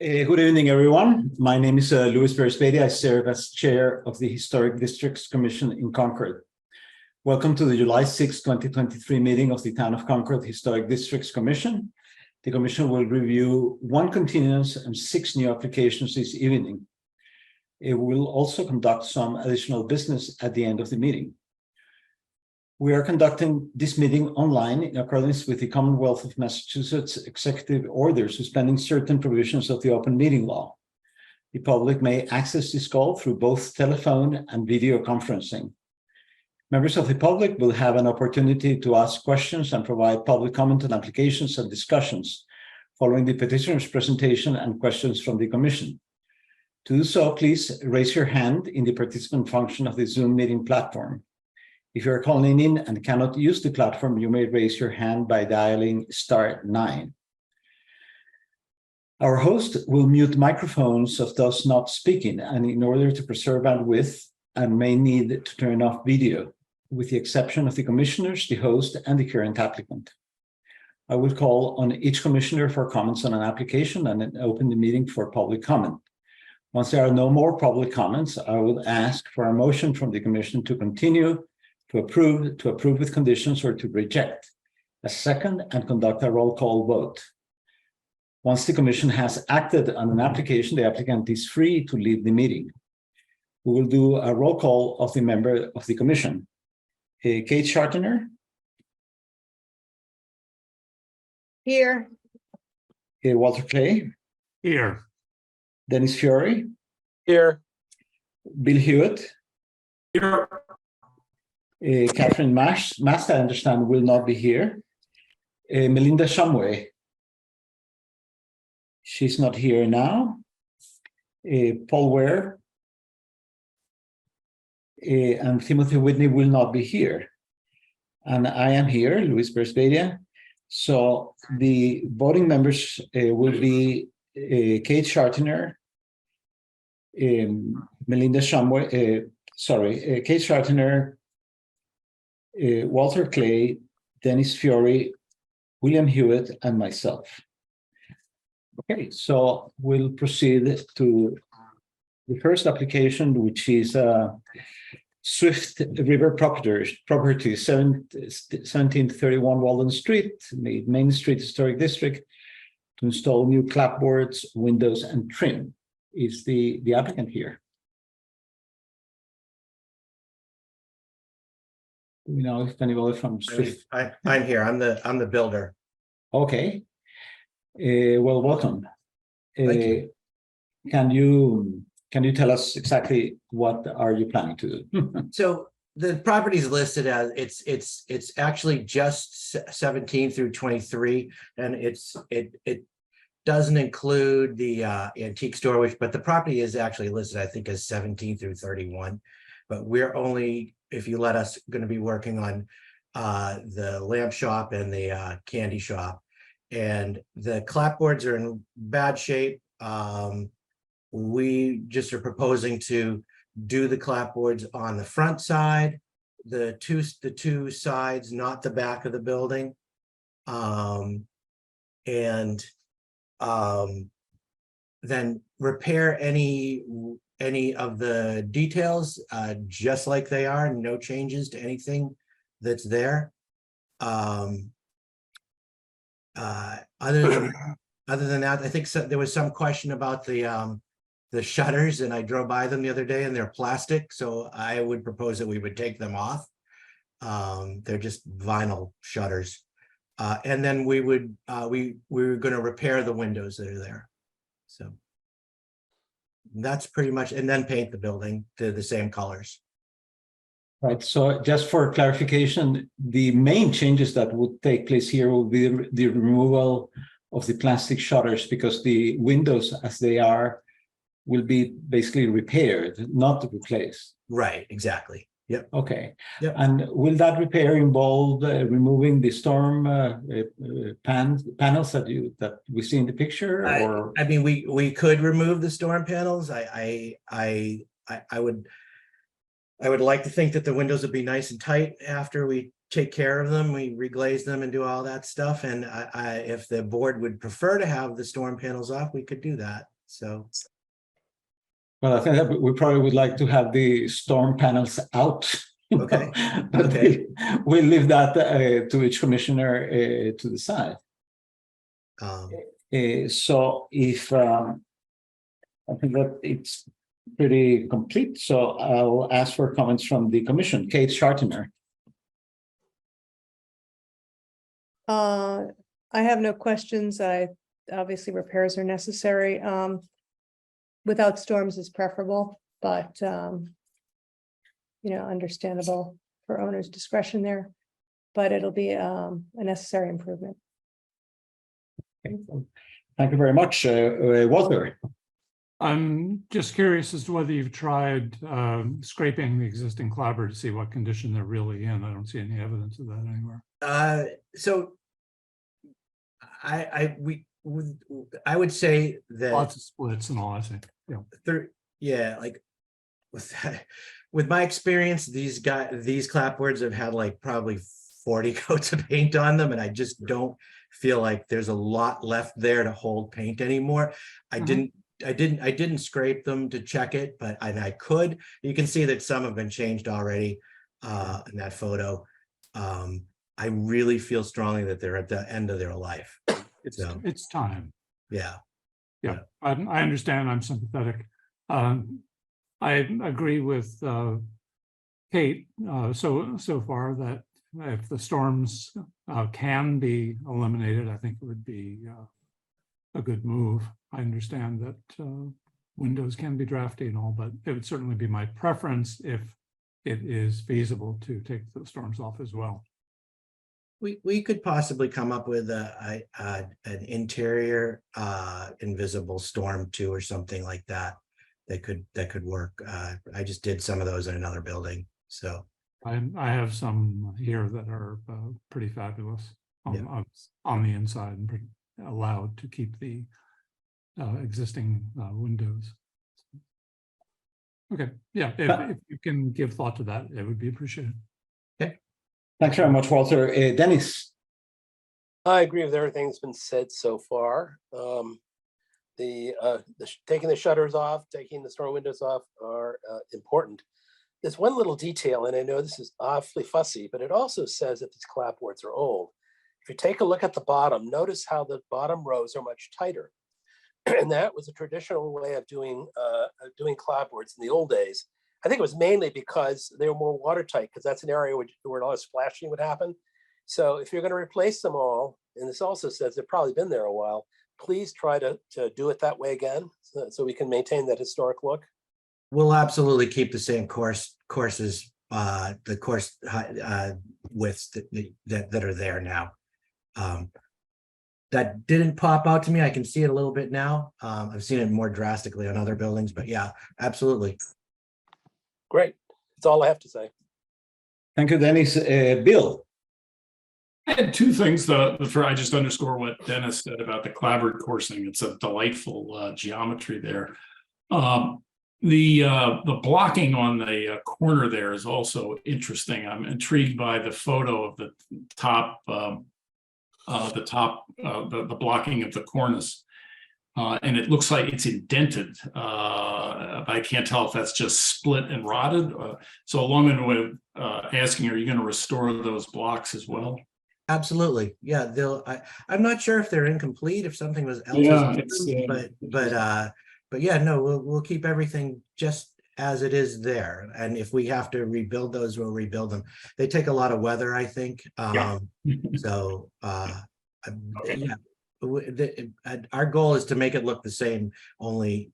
Good evening, everyone. My name is Luis Perez-Bedia. I serve as chair of the Historic Districts Commission in Concord. Welcome to the July 6, 2023 meeting of the Town of Concord Historic Districts Commission. The commission will review 1 continuance and 6 new applications this evening. It will also conduct some additional business at the end of the meeting. We are conducting this meeting online in accordance with the Commonwealth of Massachusetts Executive Order suspending certain provisions of the open meeting law. The public may access this call through both telephone and video conferencing. Members of the public will have an opportunity to ask questions and provide public comment on applications and discussions following the petitioner's presentation and questions from the Commission. To do so, please raise your hand in the participant function of the Zoom meeting platform. If you are calling in and cannot use the platform, you may raise your hand by dialing *9. Our host will mute microphones of those not speaking, and in order to preserve bandwidth, and may need to turn off video, with the exception of the commissioners, the host, and the current applicant. I will call on each commissioner for comments on an application and then open the meeting for public comment. Once there are no more public comments, I will ask for a motion from the commission to continue, to approve with conditions, or to reject, a second, and conduct a roll call vote. Once the commission has acted on an application, the applicant is free to leave the meeting. We will do a roll call of the member of the commission. Kate Schartner. Here. Walter Clay. Here. Dennis Fiore. Here. Bill Hewitt. Here. Catherine Mast, I understand, will not be here. Melinda Shumway. She's not here now. Paul Ware. And Timothy Whitney will not be here. And I am here, Luis Perez-Bedia. So the voting members will be Kate Schartner, Melinda Shumway, Kate Schartner, Walter Clay, Dennis Fiore, William Hewitt, and myself. Okay, so we'll proceed to the first application, which is Swift River Properties, 1731 Walden Street, Main Street Historic District, to install new clapboards, windows, and trim. Is the applicant here? You know, if anybody from Swift. I'm here. I'm the builder. Okay. Well, welcome. Thank you. Can you tell us exactly what are you planning to do? So the property is listed as it's actually just 17 through 23, and it doesn't include the antique store, but the property is actually listed, I think, as 17 through 31. But we're only, if you let us, going to be working on the lamp shop and the candy shop. And the clapboards are in bad shape. We just are proposing to do the clapboards on the front side, the two sides, not the back of the building. Then repair any of the details just like they are, no changes to anything that's there. Other than that, I think there was some question about the shutters, and I drove by them the other day, and they're plastic, so I would propose that we would take them off. They're just vinyl shutters, and then we were going to repair the windows that are there. So that's pretty much, and then paint the building to the same colors. Right. So just for clarification, the main changes that would take place here will be the removal of the plastic shutters, because the windows as they are will be basically repaired, not replaced. Right. Exactly. Yep. Okay. Yep. And will that repair involve removing the storm panels that we see in the picture? Or I mean, we could remove the storm panels. I would like to think that the windows would be nice and tight after we take care of them. We reglaze them and do all that stuff. And if the board would prefer to have the storm panels off, we could do that. So, Well, I think that we probably would like to have the storm panels out. Okay. But Okay. we leave that to each commissioner to decide. um, So if I think that it's pretty complete, so I'll ask for comments from the commission. Kate Schartner. I have no questions. Obviously repairs are necessary. Without storms is preferable, but understandable for owner's discretion there. But it'll be a necessary improvement. Thank you very much. Walter. I'm just curious as to whether you've tried scraping the existing clapboard to see what condition they're really in. I don't see any evidence of that anywhere. so I would say that Lots of splits and all, I see. Yeah. like with my experience, these clapboards have had like probably 40 coats of paint on them, and I just don't feel like there's a lot left there to hold paint anymore. I didn't scrape them to check it, but I could. You can see that some have been changed already in that photo. I really feel strongly that they're at the end of their life. It's time. Yeah. I understand. I'm sympathetic. I agree with Kate so far that if the storms can be eliminated, I think it would be a good move. I understand that windows can be drafty and all, but it would certainly be my preference if it is feasible to take the storms off as well. We could possibly come up with an interior invisible storm too, or something like that. That could work. I just did some of those in another building, so I have some here that are pretty fabulous on the inside and allowed to keep the existing windows. Okay, yeah, if you can give thought to that, it would be appreciated. Okay. Thanks very much, Walter. Dennis. I agree with everything that's been said so far. Taking the shutters off, taking the storm windows off are important. There's one little detail, and I know this is awfully fussy, but it also says that these clapboards are old. If you take a look at the bottom, notice how the bottom rows are much tighter. And that was a traditional way of doing clapboards in the old days. I think it was mainly because they were more watertight, because that's an area where a lot of splashing would happen. So if you're going to replace them all, and this also says they've probably been there a while, please try to do it that way again, so we can maintain that historic look. we'll absolutely keep the same courses, the course widths that are there now. That didn't pop out to me. I can see it a little bit now. I've seen it more drastically on other buildings, but yeah, absolutely. Great. That's all I have to say. Thank you, Dennis. Bill. I had two things. I just underscore what Dennis said about the clapboard coursing. It's a delightful geometry there. The blocking on the corner there is also interesting. I'm intrigued by the photo of the top, the blocking of the cornice. And it looks like it's indented. I can't tell if that's just split and rotted. So a long-winded way of asking, are you going to restore those blocks as well? Absolutely. Yeah, I'm not sure if they're incomplete, if something was else, but yeah, no, we'll keep everything just as it is there. And if we have to rebuild those, we'll rebuild them. They take a lot of weather, I think. So Okay. yeah, our goal is to make it look the same, only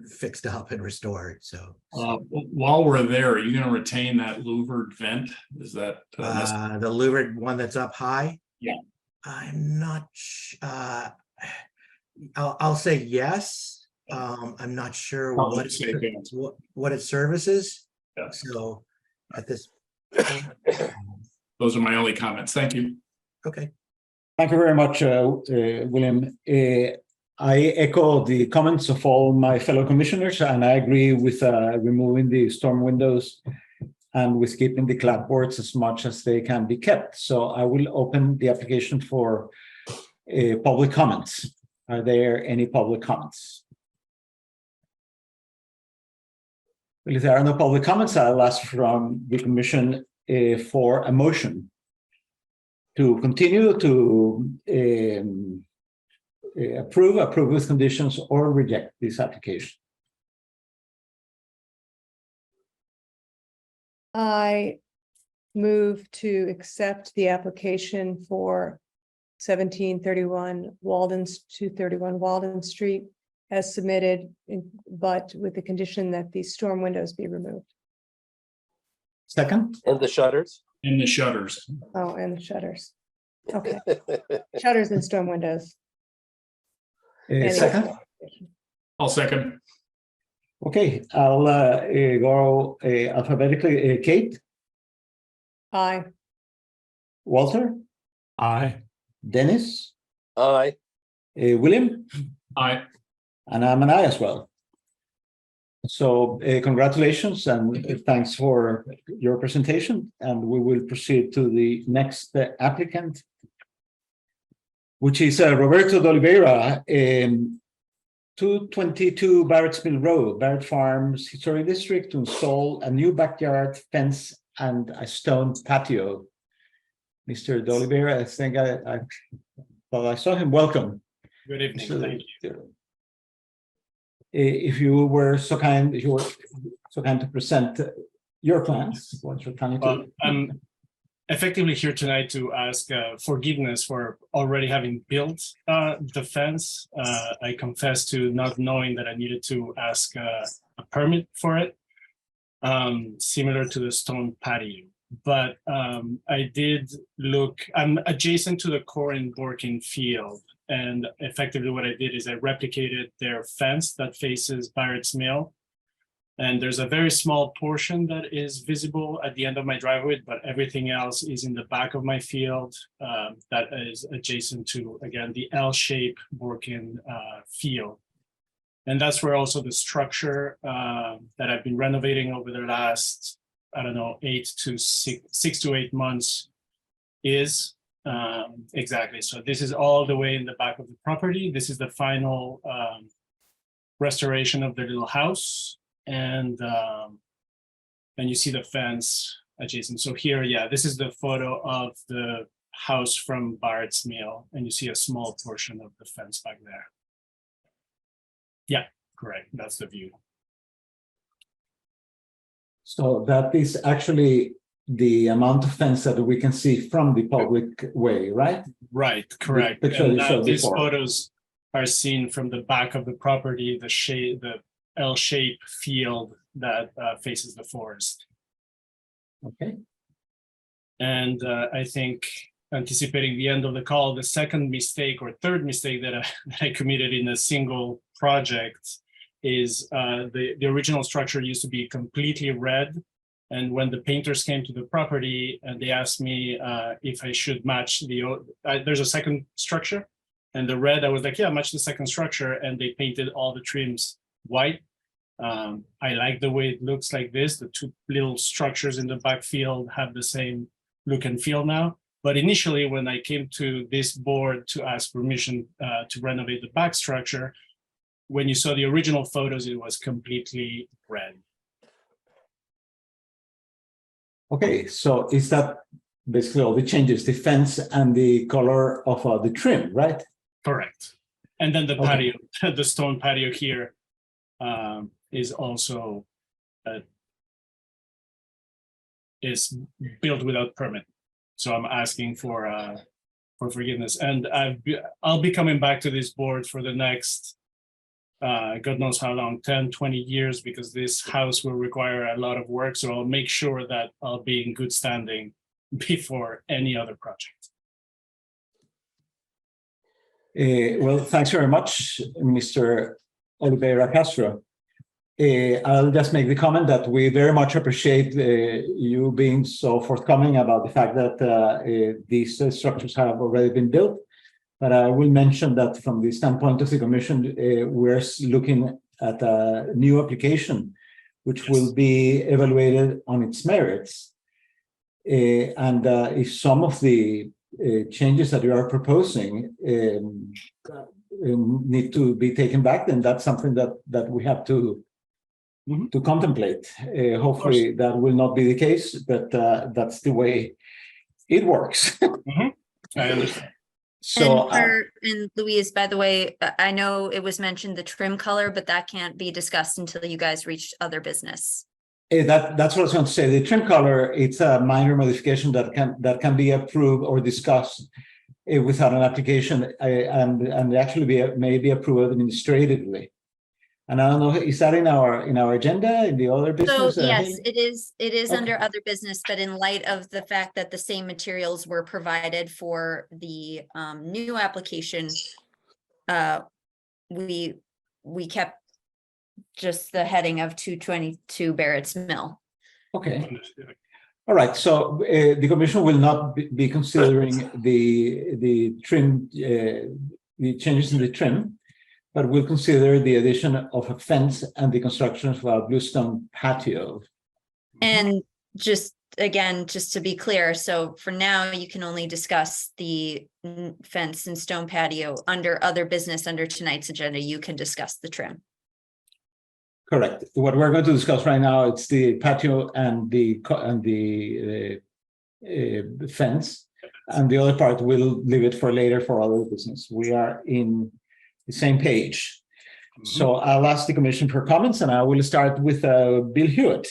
fixed up and restored. So while we're there, are you going to retain that louvered vent? Is that the louvered one that's up high? Yeah. I'm not I'll say yes. I'm not sure what it services. Yeah. So at this those are my only comments. Thank you. okay. Thank you very much, William. I echo the comments of all my fellow commissioners, and I agree with removing the storm windows and with keeping the clapboards as much as they can be kept. So I will open the application for public comments. Are there any public comments? Well, if there are no public comments, I'll ask from the commission for a motion to continue to approve with conditions, or reject this application. I move to accept the application for 1731 Walden, 231 Walden Street as submitted, but with the condition that the storm windows be removed. Second, And the shutters? In the shutters. Oh, and the shutters. Okay, shutters and storm windows. And second. I'll second. Okay, I'll go alphabetically. Kate, Aye. Walter, Aye. Dennis, Aye. William, Aye. and I'm an aye as well. So congratulations and thanks for your presentation. And we will proceed to the next applicant, which is Roberto de Oliveira, 222 Barrett's Mill Road, Barrett Farms Historic District, to install a new backyard fence and a stone patio. Mr. de Oliveira, I think I thought I saw him. Welcome. Good evening. Thank you. If you were so kind, to present your plans, what you're planning to. Well, I'm effectively here tonight to ask forgiveness for already having built the fence. I confess to not knowing that I needed to ask a permit for it, similar to the stone patio. But I did look, I'm adjacent to the Corin Borkin field. And effectively what I did is I replicated their fence that faces Barrett's Mill. And there's a very small portion that is visible at the end of my driveway, but everything else is in the back of my field that is adjacent to, again, the L-shaped Borkin field. And that's where also the structure that I've been renovating over the last, I don't know, 6 to 8 months is. Exactly. So this is all the way in the back of the property. This is the final restoration of the little house, and you see the fence adjacent. So here, yeah, this is the photo of the house from Barrett's Mill, and you see a small portion of the fence back there. Yeah, correct. That's the view. So that is actually the amount of fence that we can see from the public way, right? Right, correct. The picture And you now showed these before. photos are seen from the back of the property, the L-shaped field that faces the forest. Okay. And I think, anticipating the end of the call, the second mistake or third mistake that I committed in a single project is the original structure used to be completely red. And when the painters came to the property and they asked me if I should match there's a second structure, and the red, I was like, yeah, match the second structure. And they painted all the trims white. I like the way it looks like this. The two little structures in the backfield have the same look and feel now. But initially, when I came to this board to ask permission to renovate the back structure, when you saw the original photos, it was completely red. Okay, so is that basically all the changes, the fence and the color of the trim, right? Correct. And then the Okay. patio, the stone patio here is also is built without permit. So I'm asking for forgiveness. And I'll be coming back to this board for the next God knows how long, 10, 20 years, because this house will require a lot of work. So I'll make sure that I'll be in good standing before any other project. Well, thanks very much, Mr. Oliveira Castro. I'll just make the comment that we very much appreciate you being so forthcoming about the fact that these structures have already been built. But I will mention that from the standpoint of the commission, we're looking at a new application, which will be evaluated on its merits. And if some of the changes that you are proposing need to be taken back, then that's something that we have to Mhm. to contemplate. Hopefully that will not be the case, but that's the way it works. I understand. So And Louise, by the way, I know it was mentioned the trim color, but that can't be discussed until you guys reach other business. that's what I was going to say. The trim color, it's a minor modification that can be approved or discussed without an application, and actually may be approved administratively. And I don't know, is that in our agenda in the other So business? yes, Haley? it is Okay. under other business, but in light of the fact that the same materials were provided for the new application, we kept just the heading of 222 Barrett's Mill. Okay. Understood. All right, so the commission will not be considering the trim, the changes in the trim, but will consider the addition of a fence and the construction of a bluestone patio. And just again, just to be clear, so for now, you can only discuss the fence and stone patio under other business under tonight's agenda. You can discuss the trim. Correct. What we're going to discuss right now, it's the patio and the fence, and the other part we'll leave it for later for other business. We are in the same page. So I'll ask the commission for comments, and I will start with Bill Hewitt.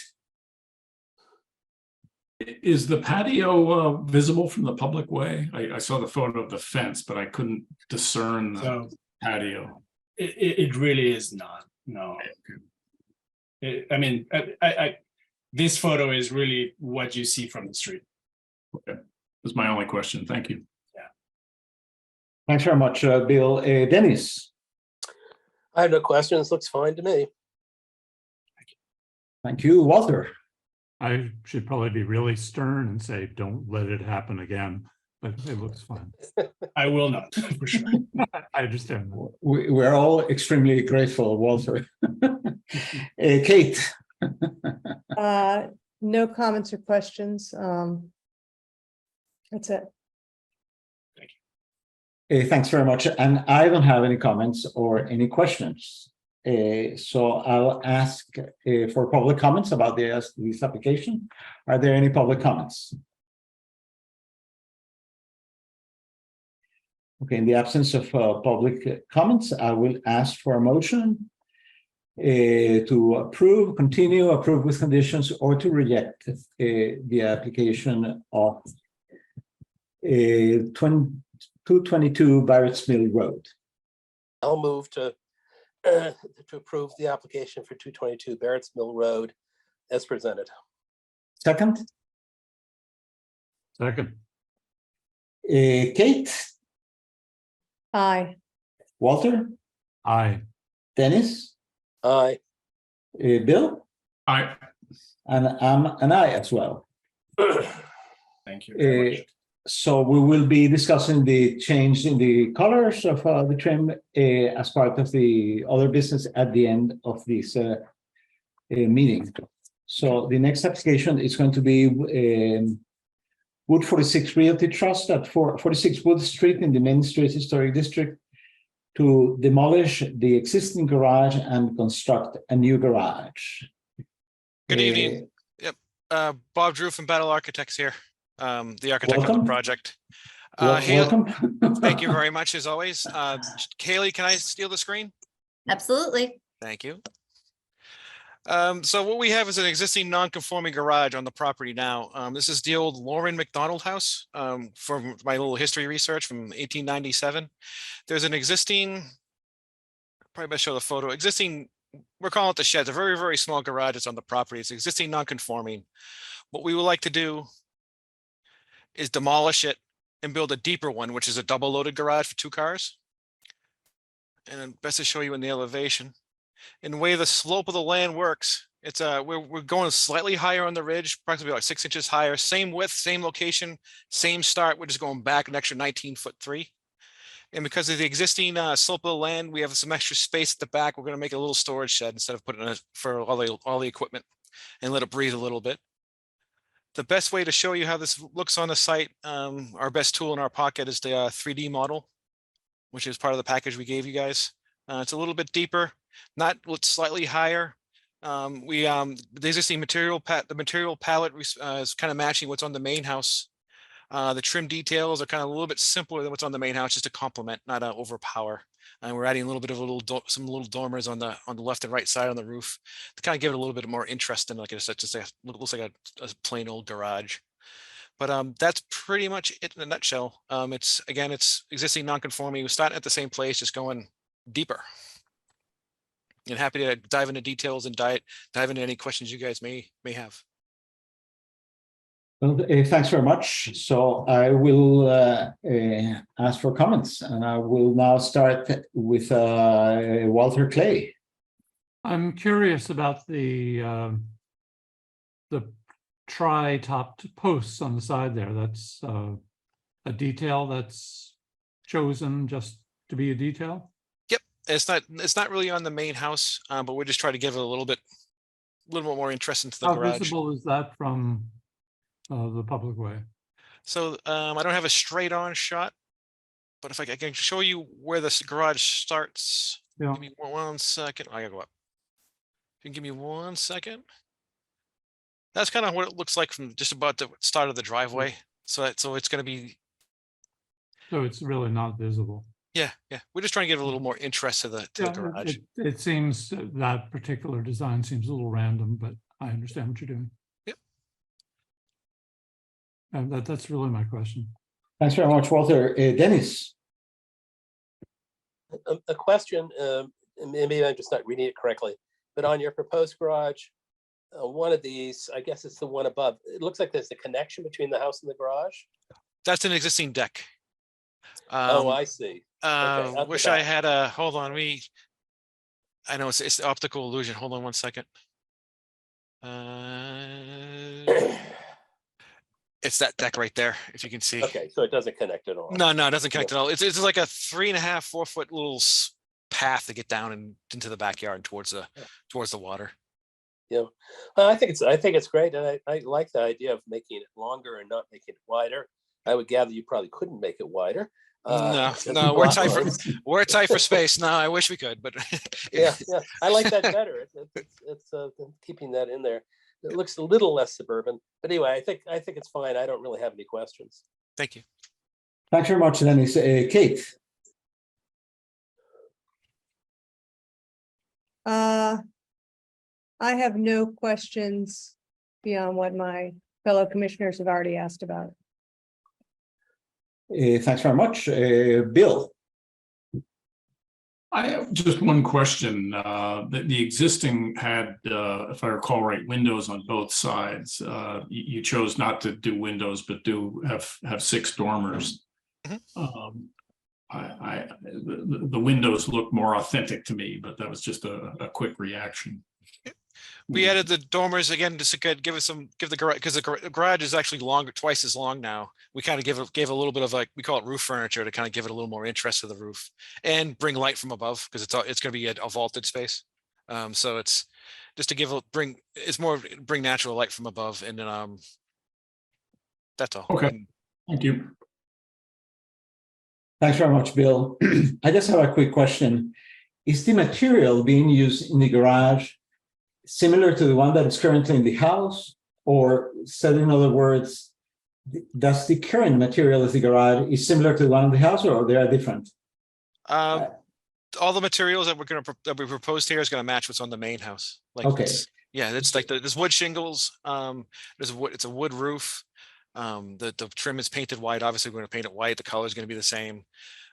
Is the patio visible from the public way? I saw the photo of the fence, but I couldn't discern the So patio. it really is not, no. I mean, this photo is really what you see from the street. Okay, that's my only question. Thank you. Thanks very much, Bill. Dennis. I have no questions. Looks fine to me. Thank you, Walter. I should probably be really stern and say, don't let it happen again, but it looks fine. I will not, for sure. I understand that. We're all extremely grateful, Walter. Kate. No comments or questions. That's it. Thanks very much. And I don't have any comments or any questions. So I'll ask for public comments about this application. Are there any public comments? Okay, in the absence of public comments, I will ask for a motion to approve, continue, approve with conditions, or to reject the application of 222 Barrett's Mill Road. I'll move to approve the application for 222 Barrett's Mill Road as presented. Second, Second, Kate, Aye. Walter, aye. Dennis, Aye. Bill, I and I'm an I as well. Thank you very much. So we will be discussing the change in the colors of the trim as part of the other business at the end of this meeting. So the next application is going to be Wood 46 Realty Trust at 46 Wood Street in the Main Street Historic District to demolish the existing garage and construct a new garage. Good evening. Bob Drew from Battle Architects here, the architect of Welcome. the project. Haley, Welcome. thank you very much as always. Haley, can I steal the screen? Absolutely. Thank you. So what we have is an existing non-conforming garage on the property now. This is the old Lauren McDonald house from my little history research from 1897. There's an existing, probably best show the photo, existing, we're calling it the shed. It's a very, very small garage that's on the property. It's existing non-conforming. What we would like to do is demolish it and build a deeper one, which is a double loaded garage for 2 cars. And best to show you in the elevation. And the way the slope of the land works, it's we're going slightly higher on the ridge, approximately like 6 inches higher, same width, same location, same start. We're just going back an extra 19'3". And because of the existing slope of the land, we have some extra space at the back. We're going to make a little storage shed instead of putting it for all the equipment and let it breathe a little bit. The best way to show you how this looks on the site, our best tool in our pocket is the 3D model, which is part of the package we gave you guys. It's a little bit deeper, not slightly higher. The existing the material palette is kind of matching what's on the main house. The trim details are kind of a little bit simpler than what's on the main house, just to complement, not to overpower. And we're adding a little bit of some little dormers on the left and right side on the roof to kind of give it a little bit more interest in, like I said, just looks like a plain old garage. But that's pretty much it in a nutshell. It's existing non-conforming. We start at the same place, just going deeper. And happy to dive into details and dive into any questions you guys may have. Well, thanks very much. So I will ask for comments, and I will now start with Walter Clay. I'm curious about the tri-topped posts on the side there. That's a detail that's chosen just to be a detail. Yep, it's not really on the main house, but we're just trying to give it a little bit more interest into the How garage. visible is that from the public way? So I don't have a straight on shot, but if I can show you where this garage starts. Yeah. Give me 1 second. I gotta go up. If you can give me 1 second. That's kind of what it looks like from just about the start of the driveway. So it's going to be. So it's really not visible. Yeah. We're just trying to give a little more interest to the garage. It seems that particular design seems a little random, but I understand what you're doing. Yep. And that's really my question. Thanks very much, Walter. Dennis. A question, maybe I'm just not reading it correctly, but on your proposed garage, one of these, I guess it's the one above, it looks like there's a connection between the house and the garage. That's an existing deck. Oh, I see. Okay, Wish I had a, hold on, I know it's optical illusion. Hold on 1 second. It's that deck right there, if you can see. Okay, so it doesn't connect at all. No, it doesn't connect at all. It's like a 3.5, 4 foot little path to get down and into the backyard and towards the water. Yeah, I think it's great, and I like the idea of making it longer and not making it wider. I would gather you probably couldn't make it wider. No, we're tight for space. No, I wish we could, but yeah, I like that better. It's keeping that in there. It looks a little less suburban, but anyway, I think it's fine. I don't really have any questions. Thank you. Thanks very much, Dennis. Kate. I have no questions beyond what my fellow commissioners have already asked about. Thanks very much. Bill. I have just one question. The existing had, if I recall right, windows on both sides. You chose not to do windows, but do have 6 dormers. Mm-hmm. The windows look more authentic to me, but that was just a quick reaction. We added the dormers again just to give the garage, because the garage is actually twice as long now. We kind of gave a little bit of, like, we call it roof furniture, to kind of give it a little more interest to the roof and bring light from above, because it's going to be a vaulted space. So it's just to bring natural light from above, and then that's all. Okay, thank you. Thanks very much, Bill. I just have a quick question. Is the material being used in the garage similar to the one that is currently in the house? Or said in other words, does the current material of the garage is similar to the one in the house, or they are different? All the materials that we proposed here is going to match what's on the main house. Like, okay. It's like there's wood shingles. It's a wood roof. The trim is painted white. Obviously, we're going to paint it white. The color is going to be the same.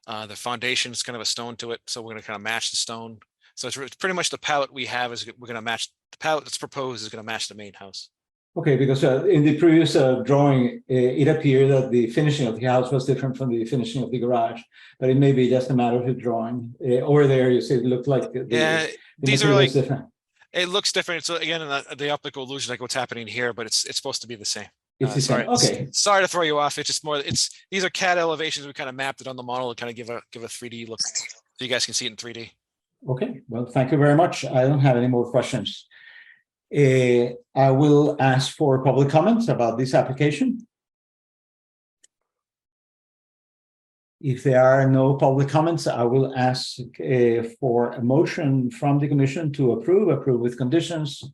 The foundation is kind of a stone to it, so we're going to kind of match the stone. So it's pretty much the palette we have is we're going to match. The palette that's proposed is going to match the main house. Okay, because in the previous drawing, it appeared that the finishing of the house was different from the finishing of the garage, but it may be just a matter of the drawing. Over there, you see it looked like these are like different. It looks different. So again, in the optical illusion, like what's happening here, but it's supposed to be the same. It's the same. Okay. Sorry to throw you off. It's just more. These are CAD elevations. We kind of mapped it on the model to kind of give a 3D look, so you guys can see it in 3D. Okay. Well, thank you very much. I don't have any more questions. I will ask for public comments about this application. If there are no public comments, I will ask for a motion from the commission to approve with conditions,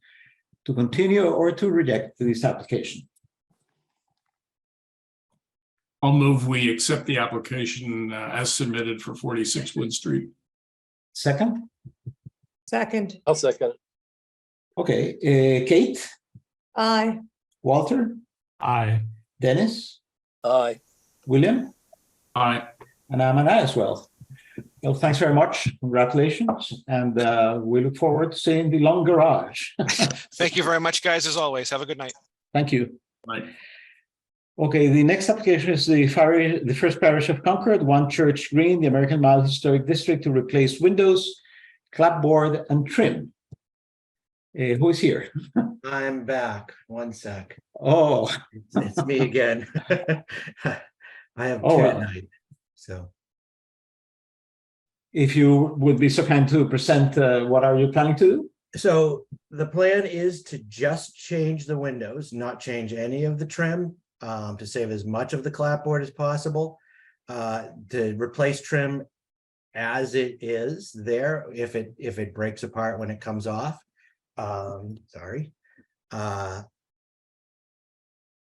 to continue or to reject this application. I'll move we accept the application as submitted for 46 Wood Street. Second? Second, I'll second it. Okay, Kate, aye. Walter, Aye. Dennis, Aye. William, Aye. and I'm an aye as well. Well, thanks very much. Congratulations. And we look forward to seeing the long garage. Thank you very much, guys, as always. Have a good night. Thank you. Right. Okay, the next application is the First Parish of Concord, 1 Church Green, the American Mile Historic District, to replace windows, clapboard, and trim. Who is here? I'm back. One sec. Oh, It's me again. I have Oh, two well. tonight. So if you would be so kind to present, what are you planning to do? So the plan is to just change the windows, not change any of the trim, to save as much of the clapboard as possible. To replace trim as it is there, if it breaks apart when it comes off. Sorry.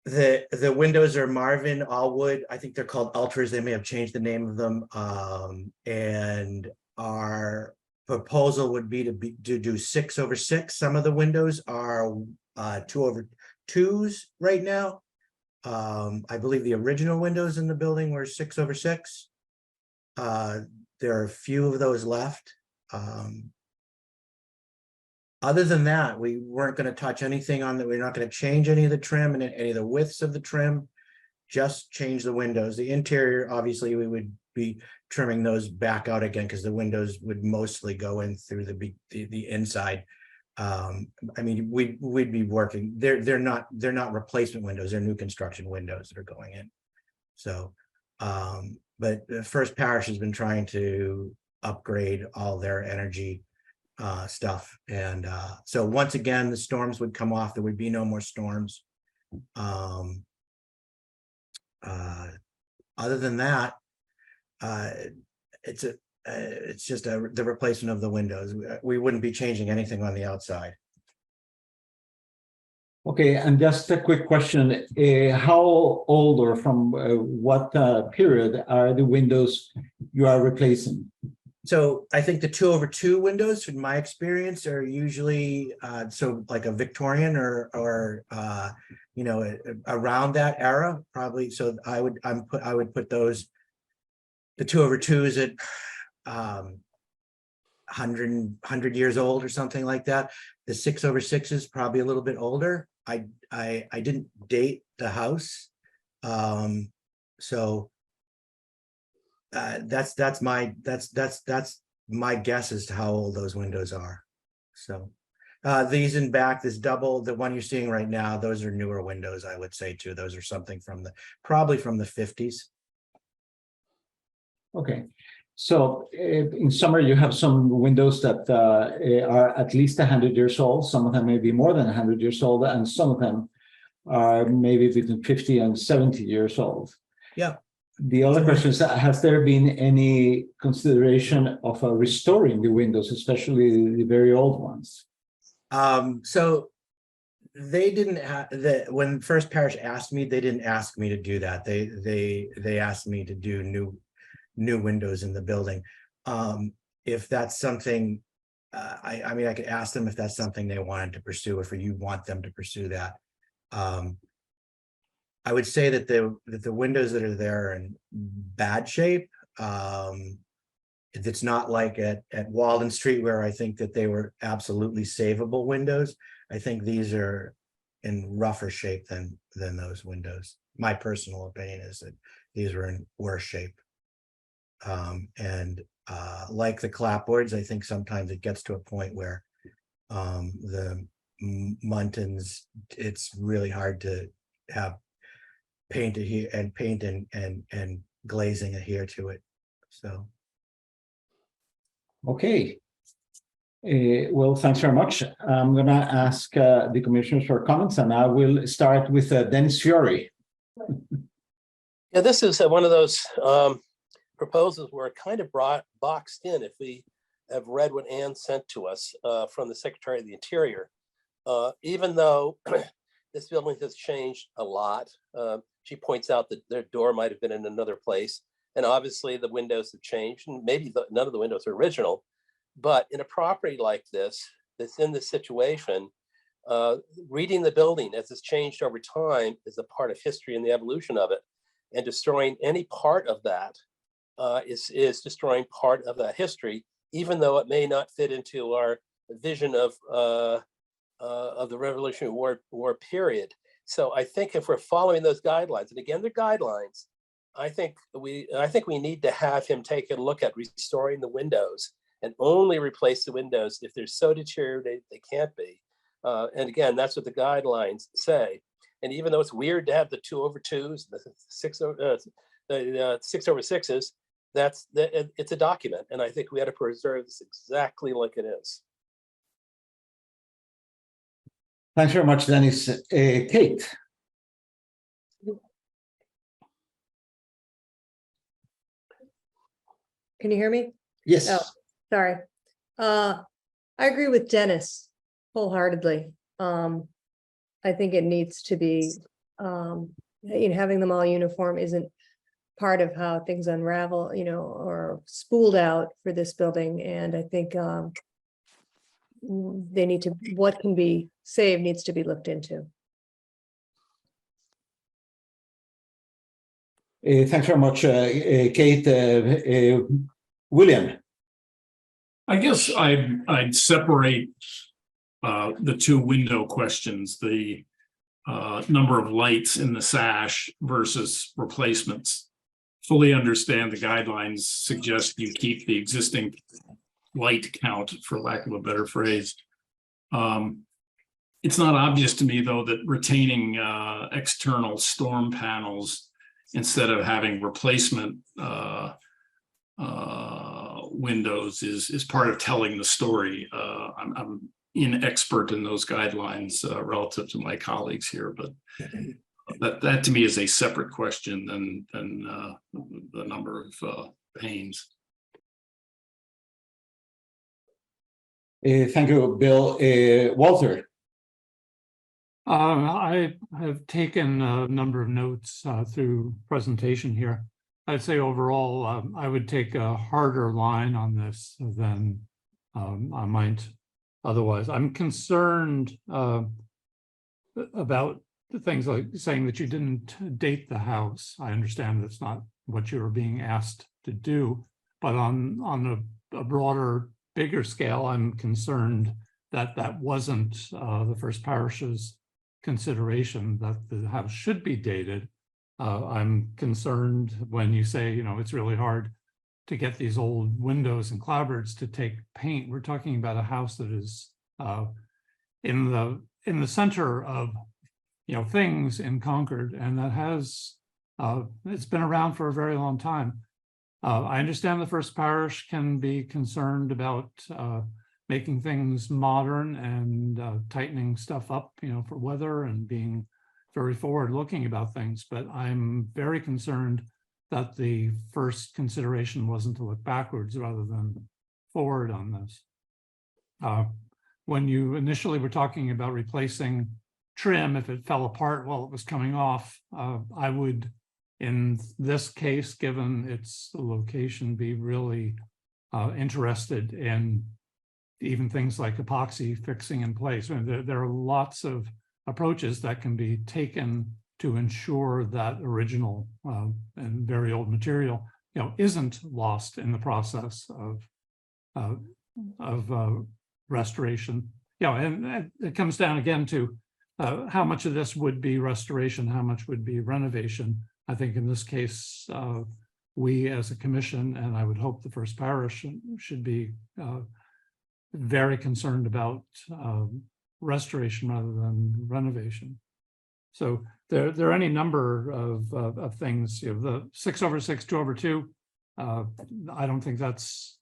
The windows are Marvin all wood. I think they're called Ultras. They may have changed the name of them. And our proposal would be to do 6/6. Some of the windows are 2/2s right now. I believe the original windows in the building were 6/6. There are a few of those left. Other than that, we weren't going to touch anything on that. We're not going to change any of the trim and any of the widths of the trim, just change the windows. The interior, obviously, we would be trimming those back out again because the windows would mostly go in through the inside. I mean, we'd be working. They're not replacement windows. They're new construction windows that are going in. So, but the First Parish has been trying to upgrade all their energy stuff, and so once again the storms would come off. There would be no more storms. Other than that, it's just the replacement of the windows. We wouldn't be changing anything on the outside. Okay, and just a quick question. How old or from what period are the windows you are replacing? So I think the 2/2 windows, in my experience, are usually so like a Victorian or you know, around that era, probably. So I would put those, the 2/2s at 100 years old or something like that. The 6/6 probably a little bit older. I didn't date the house, so. That's my guess as to how old those windows are. So these in back, this double, the one you're seeing right now, those are newer windows, I would say too. Those are something from probably from the 50s. Okay, so in summer you have some windows that are at least 100 years old. Some of them may be more than 100 years old, and some of them are maybe between 50 and 70 years old. Yeah. The other question is, has there been any consideration of restoring the windows, especially the very old ones? So they didn't have when First Parish asked me, they didn't ask me to do that. They asked me to do new windows in the building. If that's something, I mean, I could ask them if that's something they wanted to pursue, if you want them to pursue that. I would say that the windows that are there are in bad shape. It's not like at Walden Street, where I think that they were absolutely savable windows. I think these are in rougher shape than those windows. My personal opinion is that these were in worse shape. And like the clapboards, I think sometimes it gets to a point where the muntins, it's really hard to have paint adhere and paint and glazing adhere to it. So okay. Well, thanks very much. I'm going to ask the commissioners for comments, and I will start with Dennis Fiore. Yeah, this is one of those proposals were kind of boxed in, if we have read what Ann sent to us from the Secretary of the Interior. Even though this building has changed a lot, she points out that their door might have been in another place. And obviously the windows have changed, and maybe none of the windows are original. But in a property like this, that's in this situation, reading the building as it's changed over time is a part of history and the evolution of it. And destroying any part of that is destroying part of that history, even though it may not fit into our vision of the Revolutionary War period. So I think if we're following those guidelines, and again, they're guidelines, I think we need to have him take a look at restoring the windows and only replace the windows if they're so deteriorated they can't be. And again, that's what the guidelines say. And even though it's weird to have the 2/2s, the 6/6s, it's a document, and I think we had to preserve this exactly like it is. Thanks very much, Dennis. Kate. Can you hear me? Yes. Oh, sorry. I agree with Dennis wholeheartedly. I think it needs to be, having them all uniform isn't part of how things unravel, or spooled out for this building. And I think what can be saved needs to be looked into. Thanks very much, Kate. William. I guess I'd separate the two window questions, the number of lights in the sash versus replacements. Fully understand the guidelines suggest you keep the existing light count, for lack of a better phrase. It's not obvious to me, though, that retaining external storm panels instead of having replacement windows is part of telling the story. I'm inexpert in those guidelines relative to my colleagues here, but that to me is a separate question than the number of panes. Thank you, Bill. Walter. I have taken a number of notes through presentation here. I'd say overall, I would take a harder line on this than I might otherwise. I'm concerned about the things like saying that you didn't date the house. I understand that's not what you were being asked to do, but on a broader, bigger scale, I'm concerned that that wasn't the First Parish's consideration, that the house should be dated. I'm concerned when you say, it's really hard to get these old windows and clapboards to take paint. We're talking about a house that is in the center of things in Concord, and that has it's been around for a very long time. I understand the First Parish can be concerned about making things modern and tightening stuff up, for weather and being very forward-looking about things. But I'm very concerned that the first consideration wasn't to look backwards rather than forward on this. When you initially were talking about replacing trim, if it fell apart while it was coming off, I would, in this case, given its location, be really interested in even things like epoxy fixing in place. I mean, there are lots of approaches that can be taken to ensure that original and very old material, isn't lost in the process of restoration. And it comes down again to how much of this would be restoration, how much would be renovation. I think in this case, we as a commission, and I would hope the First Parish should be very concerned about restoration rather than renovation. So there are any number of things. The 6/6, 2/2. I don't think that's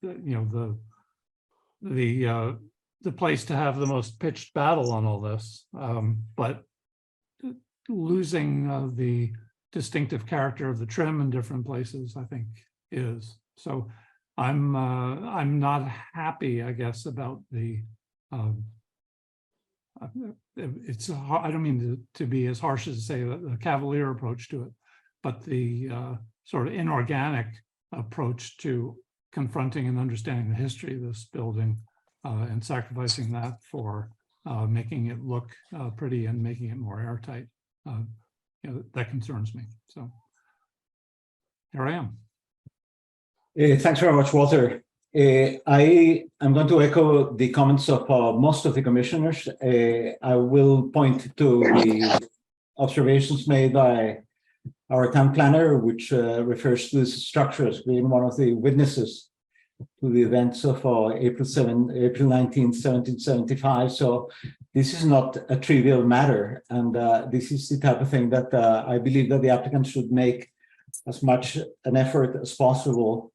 the place to have the most pitched battle on all this. But losing the distinctive character of the trim in different places, I think, is. So I'm not happy, I guess, about the I don't mean to be as harsh as to say the cavalier approach to it, but the sort of inorganic approach to confronting and understanding the history of this building and sacrificing that for making it look pretty and making it more airtight. That concerns me. So here I am. Thanks very much, Walter. I am going to echo the comments of most of the commissioners. I will point to the observations made by our town planner, which refers to this structure as being one of the witnesses to the events of April 19, 1775. So this is not a trivial matter. And this is the type of thing that I believe that the applicant should make as much an effort as possible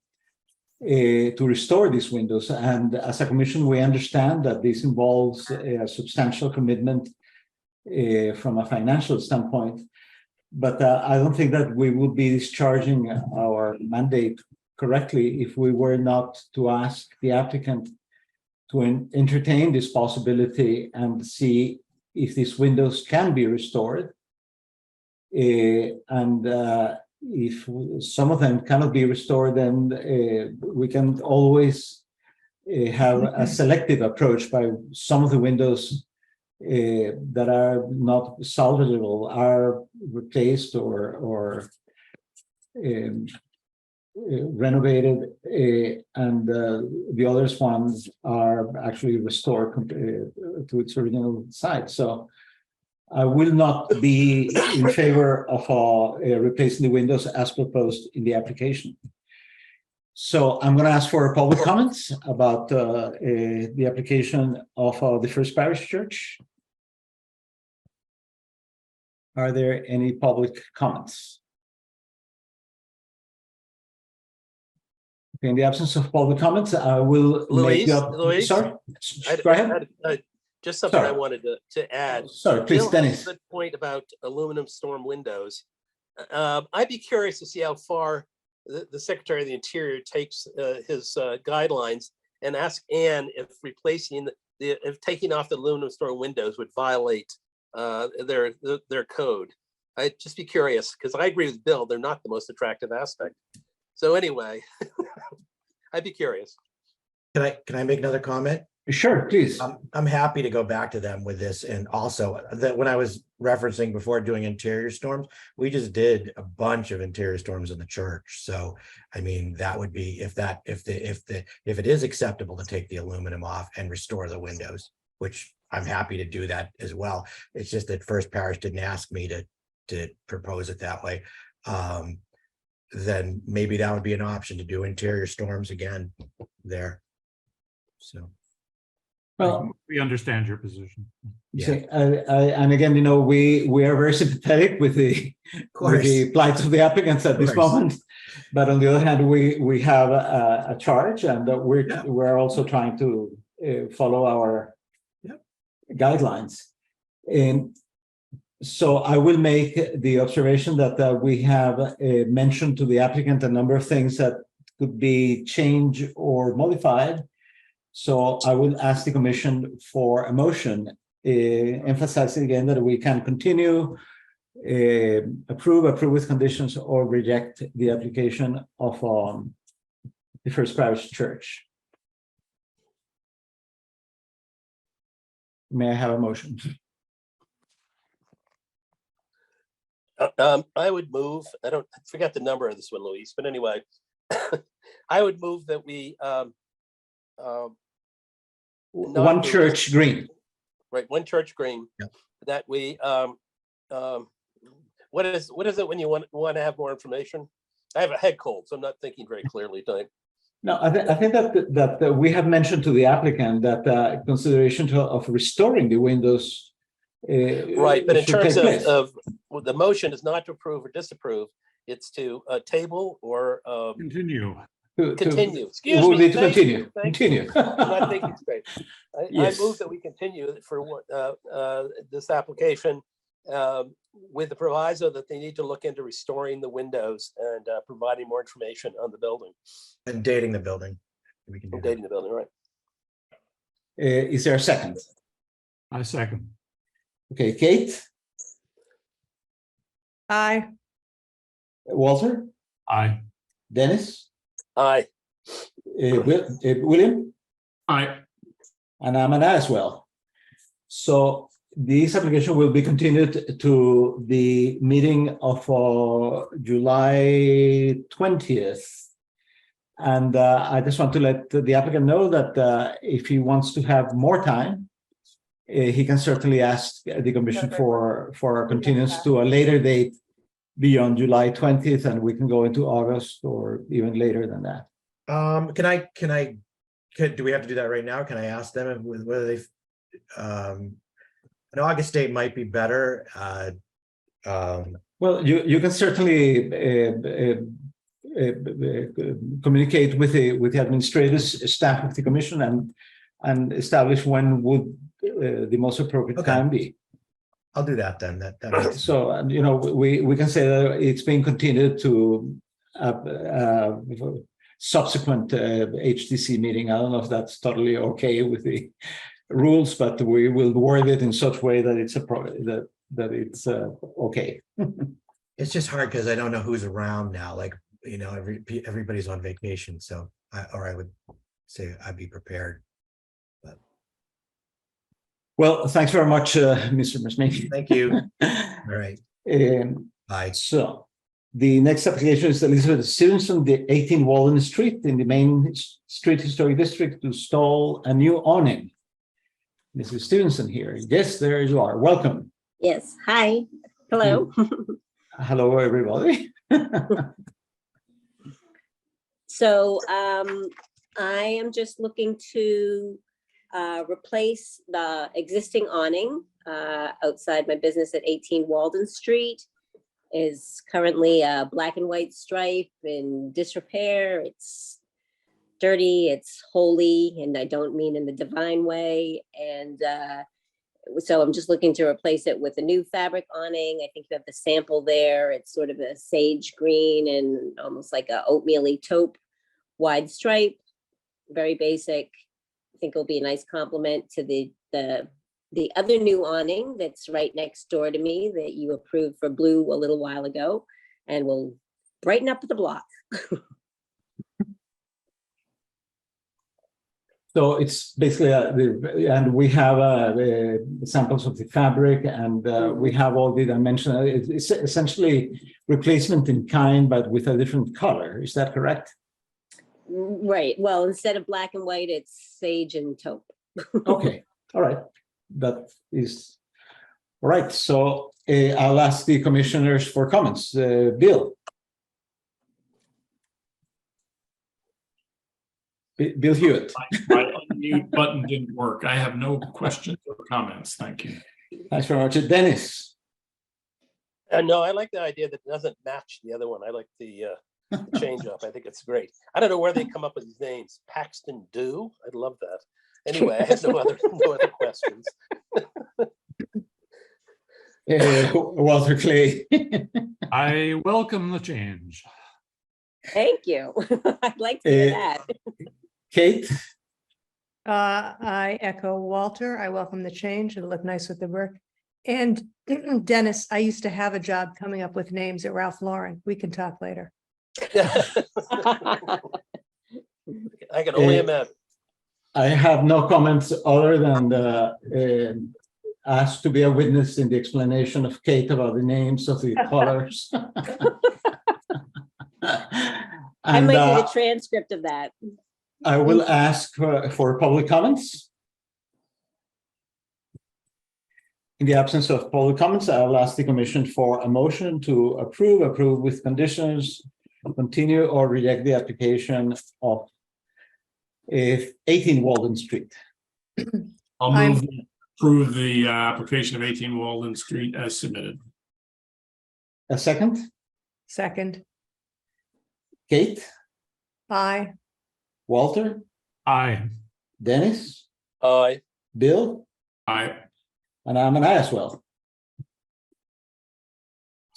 to restore these windows. And as a commission, we understand that this involves a substantial commitment from a financial standpoint. But I don't think that we would be discharging our mandate correctly if we were not to ask the applicant to entertain this possibility and see if these windows can be restored. If some of them cannot be restored, then we can always have a selective approach by some of the windows that are not salvageable are replaced or renovated, and the others ones are actually restored to its original site. So I will not be in favor of replacing the windows as proposed in the application. So I'm going to ask for public comments about the application of the First Parish Church. Are there any public comments? In the absence of public comments, I will Louise, sorry, go ahead. Just something I Sorry. wanted to add. Sorry, please, Bill, Dennis. good point about aluminum storm windows. I'd be curious to see how far the Secretary of the Interior takes his guidelines, and ask Anne if replacing if taking off the aluminum storm windows would violate their code. I'd just be curious, because I agree with Bill, they're not the most attractive aspect. So anyway, I'd be curious. Can I make another comment? Sure, please. I'm happy to go back to them with this. And also that when I was referencing before doing interior storms, we just did a bunch of interior storms in the church. So, I mean, that would be if it is acceptable to take the aluminum off and restore the windows, which I'm happy to do that as well. It's just that First Parish didn't ask me to propose it that way. Then maybe that would be an option to do interior storms again there. So. Well, We understand your position. yeah. And again, you know, we are very sympathetic with the plight of the applicants at this moment. But on the other hand, we have a charge, and we're also trying to follow our guidelines. And so I will make the observation that we have mentioned to the applicant a number of things that could be changed or modified. So I will ask the commission for a motion, emphasizing again that we can continue, approve with conditions, or reject the application of the First Parish Church. May I have a motion? I would move, I forgot the number of this one, Luis, but anyway, I would move that we One Church Green. Right, One Church Green, that we what is it when you want to have more information? I have a head cold, so I'm not thinking very clearly tonight. No, I think that we have mentioned to the applicant that consideration of restoring the windows. Right, but in terms of the motion is not to approve or disapprove, it's to table or Continue. continue. Excuse We'll me. need to continue. Continue. I'm not thinking straight. I move that we continue for this application with the proviso that they need to look into restoring the windows and providing more information on the building. And dating the building. We can do And that. dating the building, right? Is there a second? I second. Okay, Kate, Aye. Walter, Aye. Dennis, Aye. William, I, and I'm an aye as well. So this application will be continued to the meeting of July 20th. And I just want to let the applicant know that if he wants to have more time, he can certainly ask the commission for a continuance to a later date beyond July 20th, and we can go into August or even later than that. Do we have to do that right now? Can I ask them whether they've, an August date might be better. Well, you can certainly communicate with the administrative staff of the commission and establish when would the most appropriate Okay. time be. I'll do that then. That makes So, you know, we can say that it's being continued to subsequent HTC meeting. I don't know if that's totally okay with the rules, but we will word it in such way that it's okay. It's just hard because I don't know who's around now. Like, you know, everybody's on vacation, so I would say I'd be prepared. But Well, thanks very much, Mr. Mersmanky. thank you. All right. Bye. So the next application is Elizabeth Stevenson, the 18 Walden Street in the main street historic district to install a new awning. Mrs. Stevenson here. Yes, there you are. Welcome. Yes, hi, hello. Hello, everybody. So I am just looking to replace the existing awning outside my business at 18 Walden Street. Is currently a black and white stripe in disrepair. It's dirty, it's holy, and I don't mean in the divine way. And so I'm just looking to replace it with a new fabric awning. I think you have the sample there. It's sort of a sage green and almost like a oatmeal-y taupe wide stripe, very basic. I think it'll be a nice complement to the other new awning that's right next door to me that you approved for blue a little while ago, and will brighten up the block. So it's basically, and we have the samples of the fabric, and we have all the dimensions. It's essentially replacement in kind, but with a different color. Is that correct? Right. Well, instead of black and white, it's sage and taupe. Okay. All right. That is all right. So I'll ask the commissioners for comments. Bill. Bill Hewitt. my unmute button didn't work. I have no questions or comments. Thank you. Thanks very much. Dennis. No, I like the idea that it doesn't match the other one. I like the change up. I think it's great. I don't know where they come up with these names. Paxton Dew. I'd love that. Anyway, I have no other questions. Walter Clay. I welcome the change. Thank you. I'd like to hear that. Kate. I echo Walter. I welcome the change. It'll look nice with the work. And Dennis, I used to have a job coming up with names at Ralph Lauren. We can talk later. I can only imagine. I have no comments other than asked to be a witness in the explanation of Kate about the names of the colors. I might need a transcript of that. I will ask for public comments. In the absence of public comments, I will ask the commission for a motion to approve with conditions, continue or reject the application of 18 Walden Street. I'll move to approve the application of 18 Walden Street as submitted. A second? Second. Kate? Aye. Walter? Aye. Dennis? Aye. Bill? Aye. And I'm an aye as well.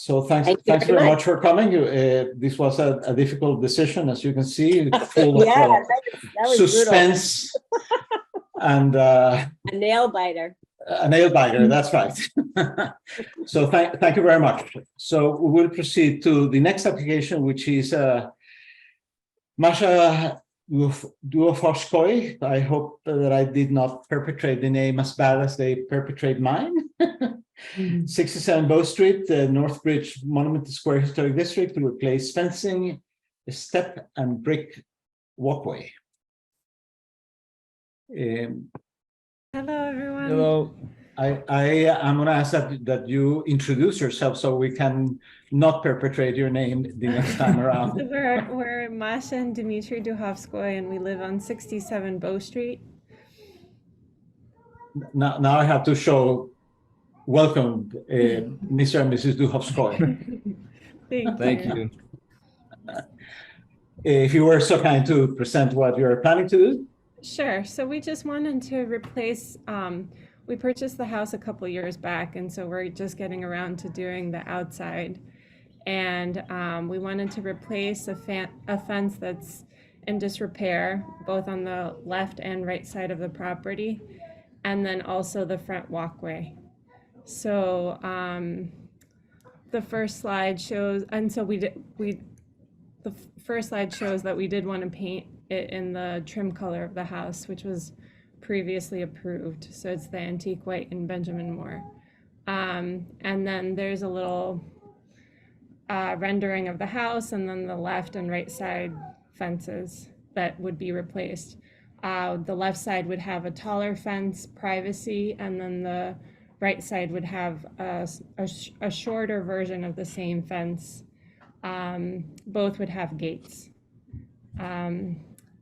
So thanks Thank you very very much for coming. This was a difficult decision, as you can see, full of Yeah, that was brutal. suspense and A nail biter. a nail biter. That's right. So thank you very much. So we will proceed to the next application, which is Masha Duofoshkoi. I hope that I did not perpetrate the name as bad as they perpetrate mine. 67 Bow Street, the North Bridge Monument Square Historic District, to replace fencing, a step and brick walkway. Hello, everyone. Hello. I'm going to ask that you introduce yourself so we can not perpetrate your name the next time around. So we're Masha and Dmitry Duhovskoy, and we live on 67 Bow Street. Now I have to show welcome, Mr. and Mrs. Duhovskoy. Thank you. If you were so kind to present what you're planning to do. Sure. So we just wanted to replace, we purchased the house a couple years back, and so we're just getting around to doing the outside. And we wanted to replace a fence that's in disrepair, both on the left and right side of the property, and then also the front walkway. So the first slide shows, and so the first slide shows that we did want to paint it in the trim color of the house, which was previously approved. So it's the antique white in Benjamin Moore. And then there's a little rendering of the house, and then the left and right side fences that would be replaced. The left side would have a taller fence, privacy, and then the right side would have a shorter version of the same fence. Both would have gates.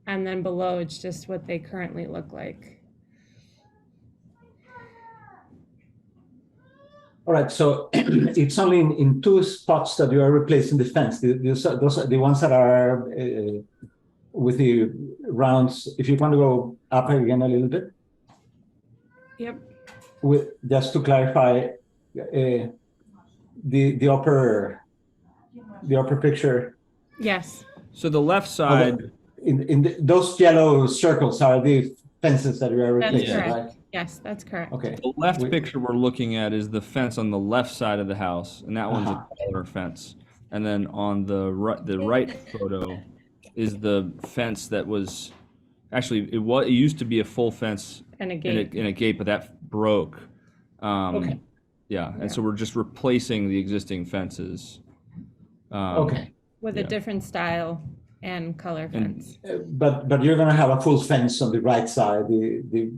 And then below, it's just what they currently look like. All right, so it's only in two spots that you are replacing the fence. Those are the ones that are with the rounds. If you want to go up again a little bit. Yep. Just to clarify, the upper picture. Yes. So the left side. Those yellow circles are the fences that we are replacing, That's correct. right? Yes, that's correct. Okay. The left picture we're looking at is the fence on the left side of the house, and that one's a taller fence. And then on the right photo is the fence that was actually it used to be a full fence And a gate. and a gate, but that broke. Okay. Yeah, and so we're just replacing the existing fences. Okay. With a different style and color fence. But you're going to have a full fence on the right side, the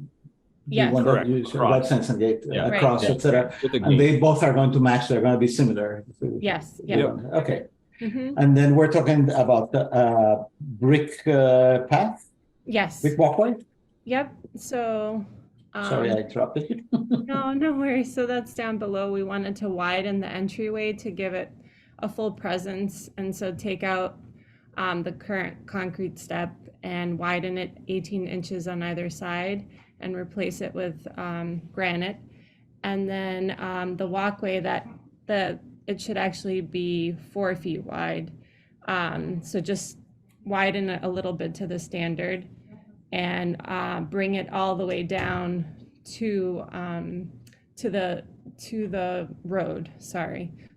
Yes. one Correct. that you right fence and gate Yeah. across, Right. etc. With the And they gate. both are going to match. They're going to be similar. Yes. Yeah. Yeah. Okay. Mhm. And then we're talking about the brick path, Yes. brick walkway. Yep. So. Sorry, I interrupted you. No worries. So that's down below. We wanted to widen the entryway to give it a full presence, and so take out the current concrete step and widen it 18 inches on either side and replace it with granite. And then the walkway it should actually be 4 feet wide. So just widen it a little bit to the standard and bring it all the way down to the road,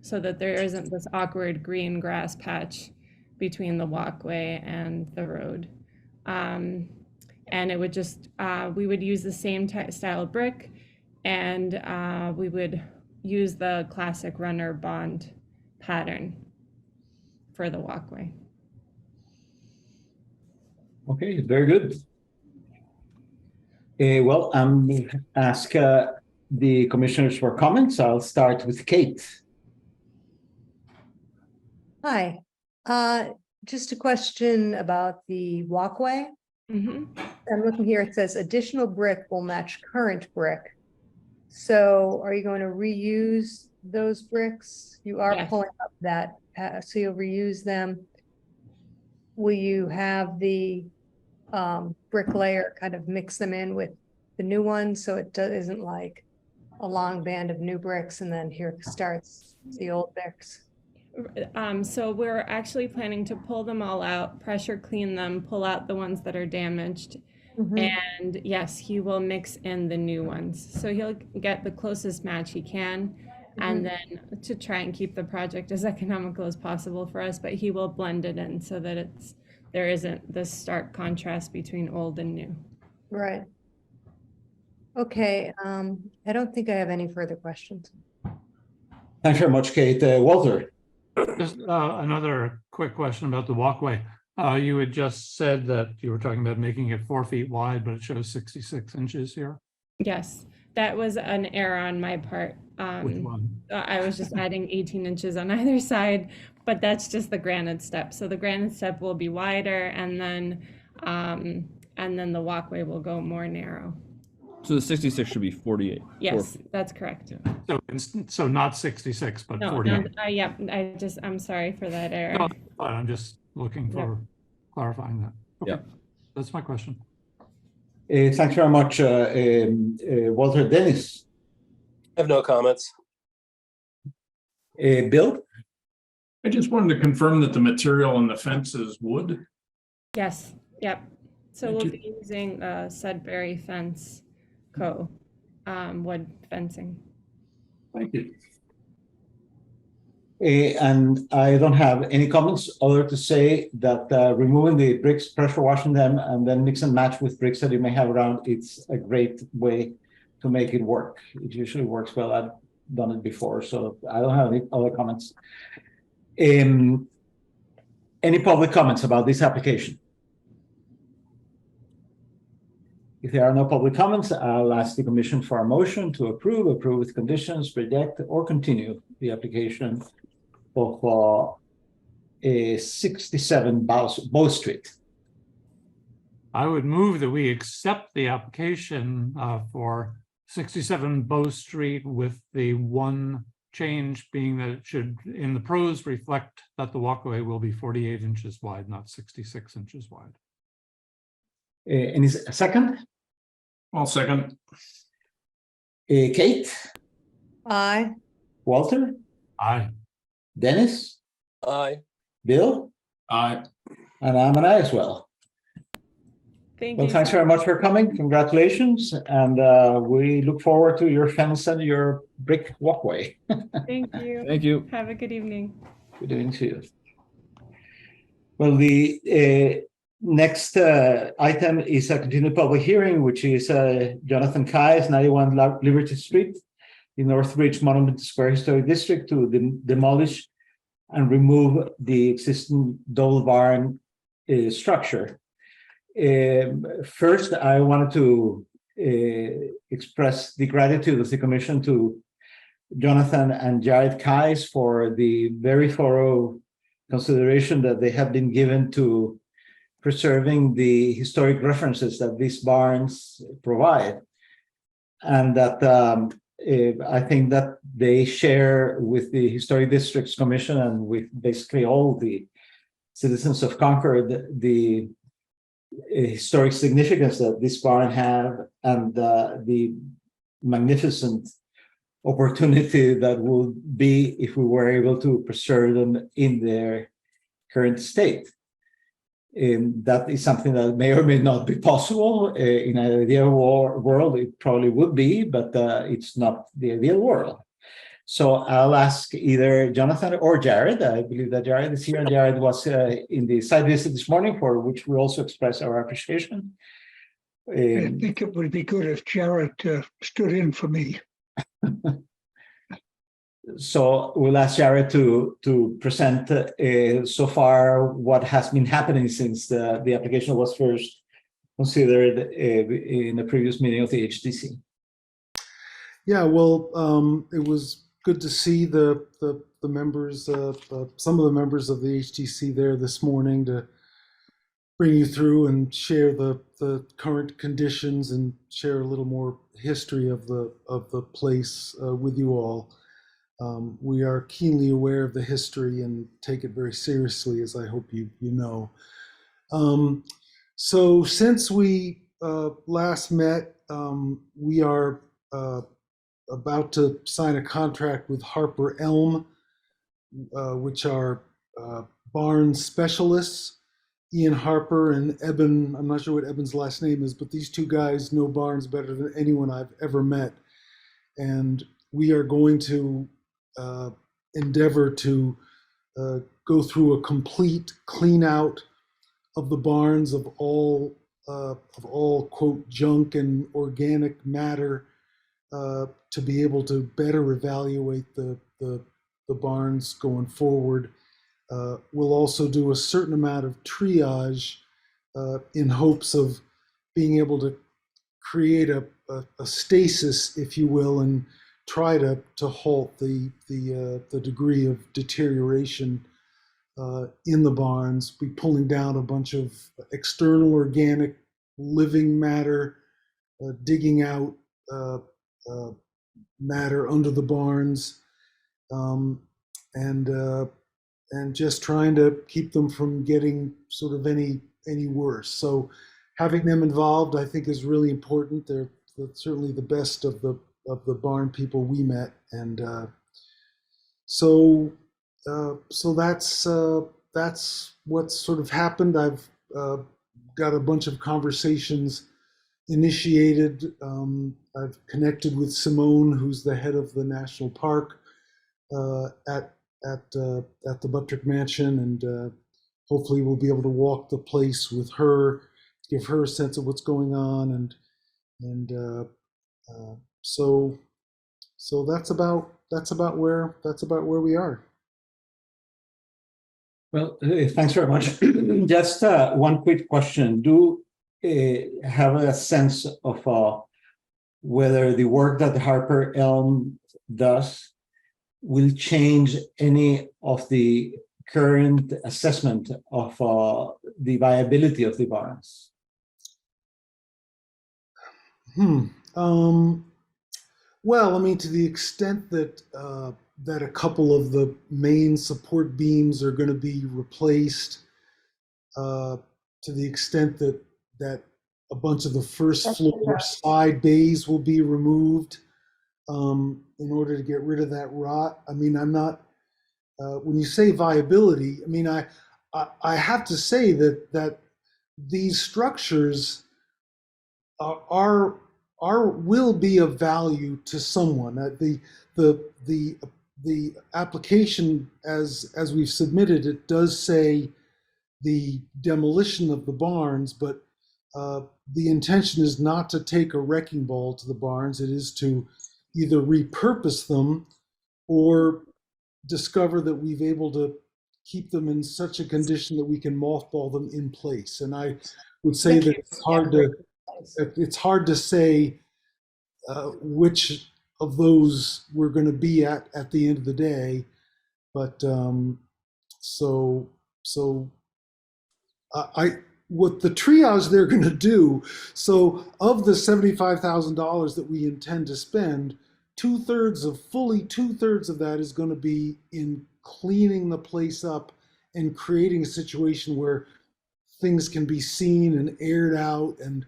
so that there isn't this awkward green grass patch between the walkway and the road. And it would just, we would use the same style of brick, and we would use the classic runner bond pattern for the walkway. Okay, very good. Well, I'm ask the commissioners for comments. I'll start with Kate. Hi, just a question about the walkway. Mhm. I'm looking here, it says additional brick will match current brick. So are you going to reuse those bricks? You are Yes. pulling up that, so you'll reuse them. Will you have the bricklayer kind of mix them in with the new ones so it isn't like a long band of new bricks and then here starts the old bricks. So we're actually planning to pull them all out, pressure clean them, pull out the ones that are damaged. Mhm. And yes, he will mix in the new ones. So he'll get the closest match he can. And then to try and keep the project as economical as possible for us, but he will blend it in so that there isn't this stark contrast between old and new. Right. Okay, I don't think I have any further questions. Thanks very much, Kate. Walter? Just another quick question about the walkway. You had just said that you were talking about making it 4 feet wide, but it shows 66 inches here. Yes, that was an error on my part. Which one? I was just adding 18 inches on either side, but that's just the granite step. So the granite step will be wider, and then the walkway will go more narrow. So the 66 should be 48. 4 Yes, feet. that's correct. So not 66, but No, 48. yep. I'm sorry for that error. No, I'm just looking for clarifying that. Okay. Yeah. That's my question. Thanks very much, Walter. Dennis? I have no comments. Bill? I just wanted to confirm that the material on the fence is wood. Yes, yep. So Thank we'll you. be using Sudbury Fence Co. Wood fencing. Thank you. And I don't have any comments other to say that removing the bricks, pressure washing them, and then mix and match with bricks that you may have around, it's a great way to make it work. It usually works well. I've done it before, so I don't have any other comments. Any public comments about this application? If there are no public comments, I'll ask the commission for a motion to approve with conditions, reject, or continue the application of 67 Bow Street. I would move that we accept the application for 67 Bow Street with the one change being that it should, in the pros, reflect that the walkway will be 48 inches wide, not 66 inches wide. Any second? I'll second. Kate? Aye. Walter? Aye. Dennis? Aye. Bill? Aye. And I'm an aye as well. Thank Well, you. thanks very much for coming. Congratulations. And we look forward to your fence and your brick walkway. Thank you. Thank you. Have a good evening. We're doing too. Well, the next item is a continued public hearing, which is Jonathan Kai's 91 Liberty Street in Northbridge Monument Square Historic District to demolish and remove the existing double barn structure. First, I wanted to express the gratitude of the commission to Jonathan and Jared Kais for the very thorough consideration that they have been given to preserving the historic references that these barns provide. And that I think that they share with the Historic Districts Commission and with basically all the citizens of Concord the historic significance that this barn have and the magnificent opportunity that would be if we were able to preserve them in their current state. That is something that may or may not be possible. In an ideal world, it probably would be, but it's not the ideal world. So I'll ask either Jonathan or Jared. I believe that Jared is here, and Jared was in the site visit this morning, for which we also express our appreciation. I think it would be good if Jared stood in for me. So we'll ask Jared to present so far what has been happening since the application was first considered in the previous meeting of the HDC. Yeah, well, it was good to see the members, some of the members of the HDC there this morning to bring you through and share the current conditions and share a little more history of the place with you all. We are keenly aware of the history and take it very seriously, as I hope you know. So since we last met, we are about to sign a contract with Harper Elm, which are barn specialists. Ian Harper and Eben, I'm not sure what Eben's last name is, but these two guys know barns better than anyone I've ever met. And we are going to endeavor to go through a complete clean out of the barns of all quote junk and organic matter to be able to better evaluate the barns going forward. We'll also do a certain amount of triage in hopes of being able to create a stasis, if you will, and try to halt the degree of deterioration in the barns. Be pulling down a bunch of external organic living matter, digging out matter under the barns, and just trying to keep them from getting sort of any worse. So having them involved, I think, is really important. They're certainly the best of the barn people we met, and so that's what's sort of happened. I've got a bunch of conversations initiated. I've connected with Simone, who's the head of the national park at the Buttrick Mansion, and hopefully we'll be able to walk the place with her, give her a sense of what's going on, and so that's about where we are. Well, thanks very much. Just one quick question. Do have a sense of whether the work that the Harper Elm does will change any of the current assessment of the viability of the barns? Well, I mean, to the extent that that a couple of the main support beams are going to be replaced, to the extent that a bunch of the first floor side bays will be removed in order to get rid of that rot. I mean, I'm not. When you say viability, I mean, I have to say that these structures will be of value to someone. The application as we've submitted it does say the demolition of the barns, but the intention is not to take a wrecking ball to the barns. It is to either repurpose them or discover that we've able to keep them in such a condition that we can mothball them in place. And I would say that it's hard to say which of those we're going to be at the end of the day, but what the triage they're going to do. So of the $75,000 that we intend to spend, fully two thirds of that is going to be in cleaning the place up and creating a situation where things can be seen and aired out, and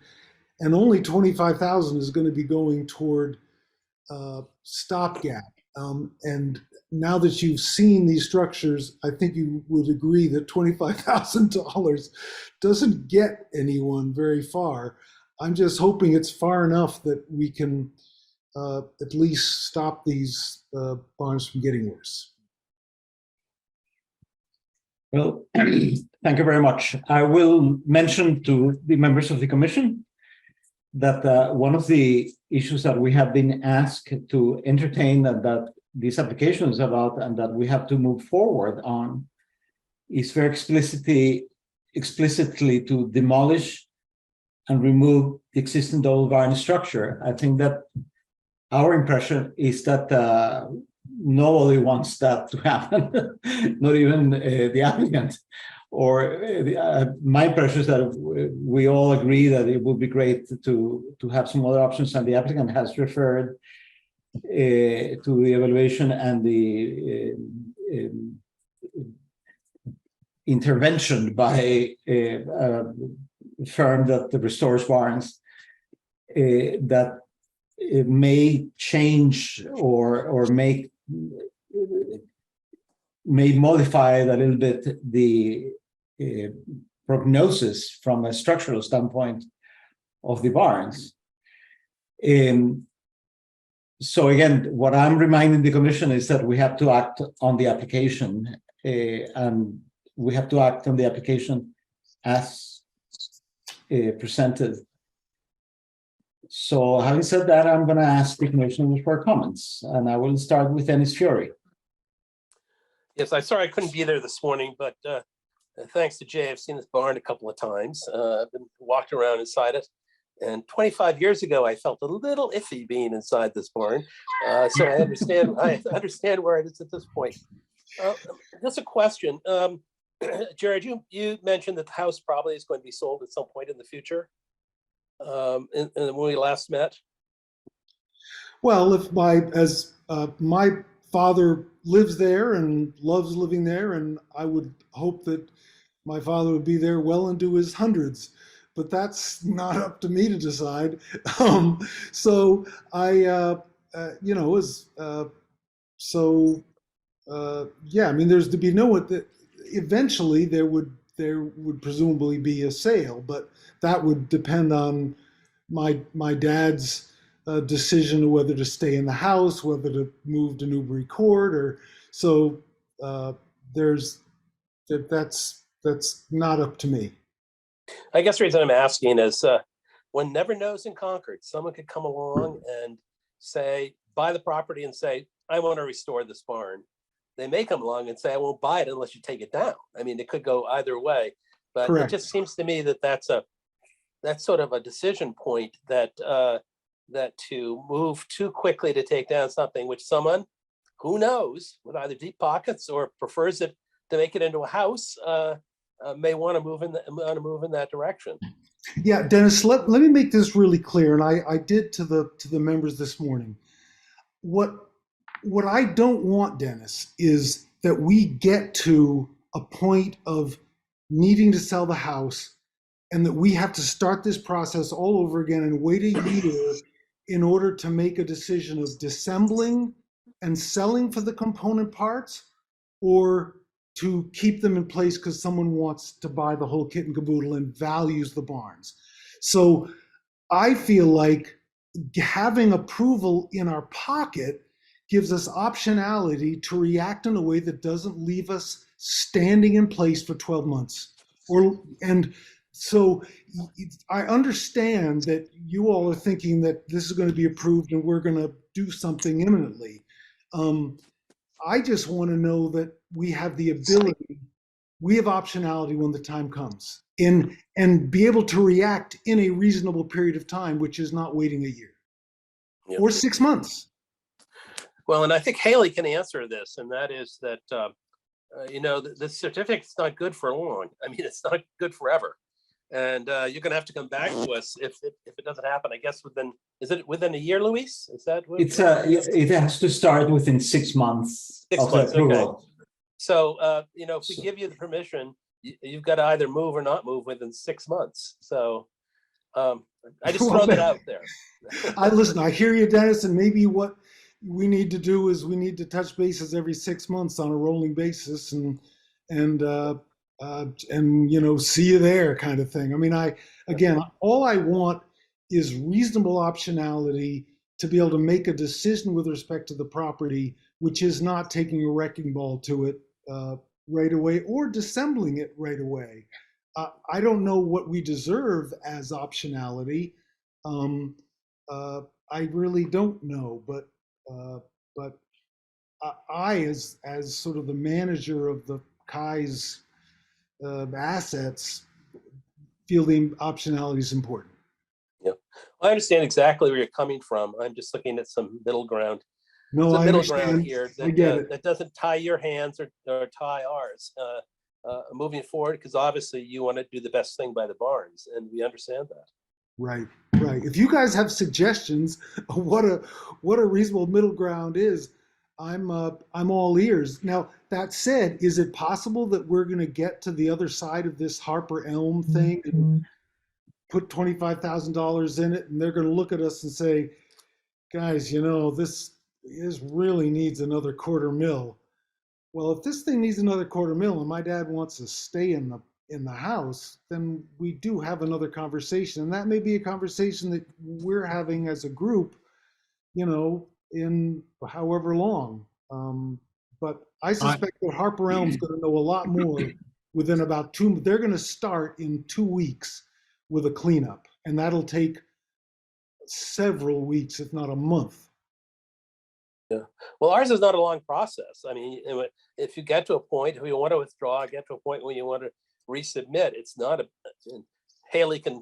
only 25,000 is going to be going toward stopgap. And now that you've seen these structures, I think you would agree that $25,000 doesn't get anyone very far. I'm just hoping it's far enough that we can at least stop these barns from getting worse. Well, thank you very much. I will mention to the members of the commission that one of the issues that we have been asked to entertain and that this application is about and that we have to move forward on is very explicitly to demolish and remove the existing double barn structure. I think that our impression is that nobody wants that to happen, not even the applicant. Or my impression is that we all agree that it would be great to have some other options, and the applicant has referred to the evaluation and the intervention by a firm that restores barns that it may change or may modify a little bit the prognosis from a structural standpoint of the barns. So again, what I'm reminding the commission is that we have to act on the application, and we have to act on the application as presented. So having said that, I'm going to ask the commissioners for comments, and I will start with Dennis Fury. Yes, I'm sorry I couldn't be there this morning, but thanks to Jay, I've seen this barn a couple of times. I've been walked around inside it. And 25 years ago, I felt a little iffy being inside this barn. So I understand where it is at this point. Just a question. Jared, you mentioned that the house probably is going to be sold at some point in the future. And when we last met. Well, if my father lives there and loves living there, and I would hope that my father would be there well into his hundreds, but that's not up to me to decide. So I, yeah, I mean, there's to be no, eventually there would presumably be a sale, but that would depend on my dad's decision of whether to stay in the house, whether to move to Newbury Court, or so. That's not up to me. I guess the reason I'm asking is one never knows in Concord. Someone could come along and say, buy the property and say, I want to restore this barn. They may come along and say, I won't buy it unless you take it down. I mean, it could go either way, but Correct. It just seems to me that that's sort of a decision point that to move too quickly to take down something which someone who knows with either deep pockets or prefers it to make it into a house may want to move in that direction. Yeah, Dennis, let me make this really clear, and I did to the members this morning. What I don't want, Dennis, is that we get to a point of needing to sell the house and that we have to start this process all over again and wait a year in order to make a decision of disassembling and selling for the component parts, or to keep them in place because someone wants to buy the whole kit and caboodle and values the barns. So I feel like having approval in our pocket gives us optionality to react in a way that doesn't leave us standing in place for 12 months. And so I understand that you all are thinking that this is going to be approved and we're going to do something imminently. I just want to know that we have the ability, we have optionality when the time comes, and be able to react in a reasonable period of time, which is not waiting a year or 6 months. Well, and I think Haley can answer this, and that is that, the certificate's not good for long. I mean, it's not good forever. And you're going to have to come back to us if it doesn't happen. I guess is it within a year, Luis? Is that what it has to start within 6 months. 6 months? Okay. So if we give you the permission, you've got to either move or not move within 6 months. So I just throw that out there. I hear you, Dennis, and maybe what we need to do is we need to touch bases every 6 months on a rolling basis and see you there kind of thing. I mean, all I want is reasonable optionality to be able to make a decision with respect to the property, which is not taking a wrecking ball to it right away or dissembling it right away. I don't know what we deserve as optionality. I really don't know, but I, as sort of the manager of the Kai's assets, feel the optionality is important. Yeah, I understand exactly where you're coming from. I'm just looking at some middle ground. No, I middle understand. ground here I get it. that doesn't tie your hands or tie ours. Moving forward, because obviously you want to do the best thing by the barns, and we understand that. Right. If you guys have suggestions of what a reasonable middle ground is, I'm all ears. Now, that said, is it possible that we're going to get to the other side of this Harper Elm thing and put $25,000 in it, and they're going to look at us and say, guys, you know, this really needs another $250,000. Well, if this thing needs another $250,000 and my dad wants to stay in the house, then we do have another conversation. And that may be a conversation that we're having as a group, you know, in however long. But I suspect that Harper Elm's going to know a lot more within about they're going to start in 2 weeks with a cleanup. And that'll take several weeks, if not a month. Yeah. Well, ours is not a long process. I mean, if you get to a point, if you want to withdraw, get to a point where you want to resubmit, it's not Haley can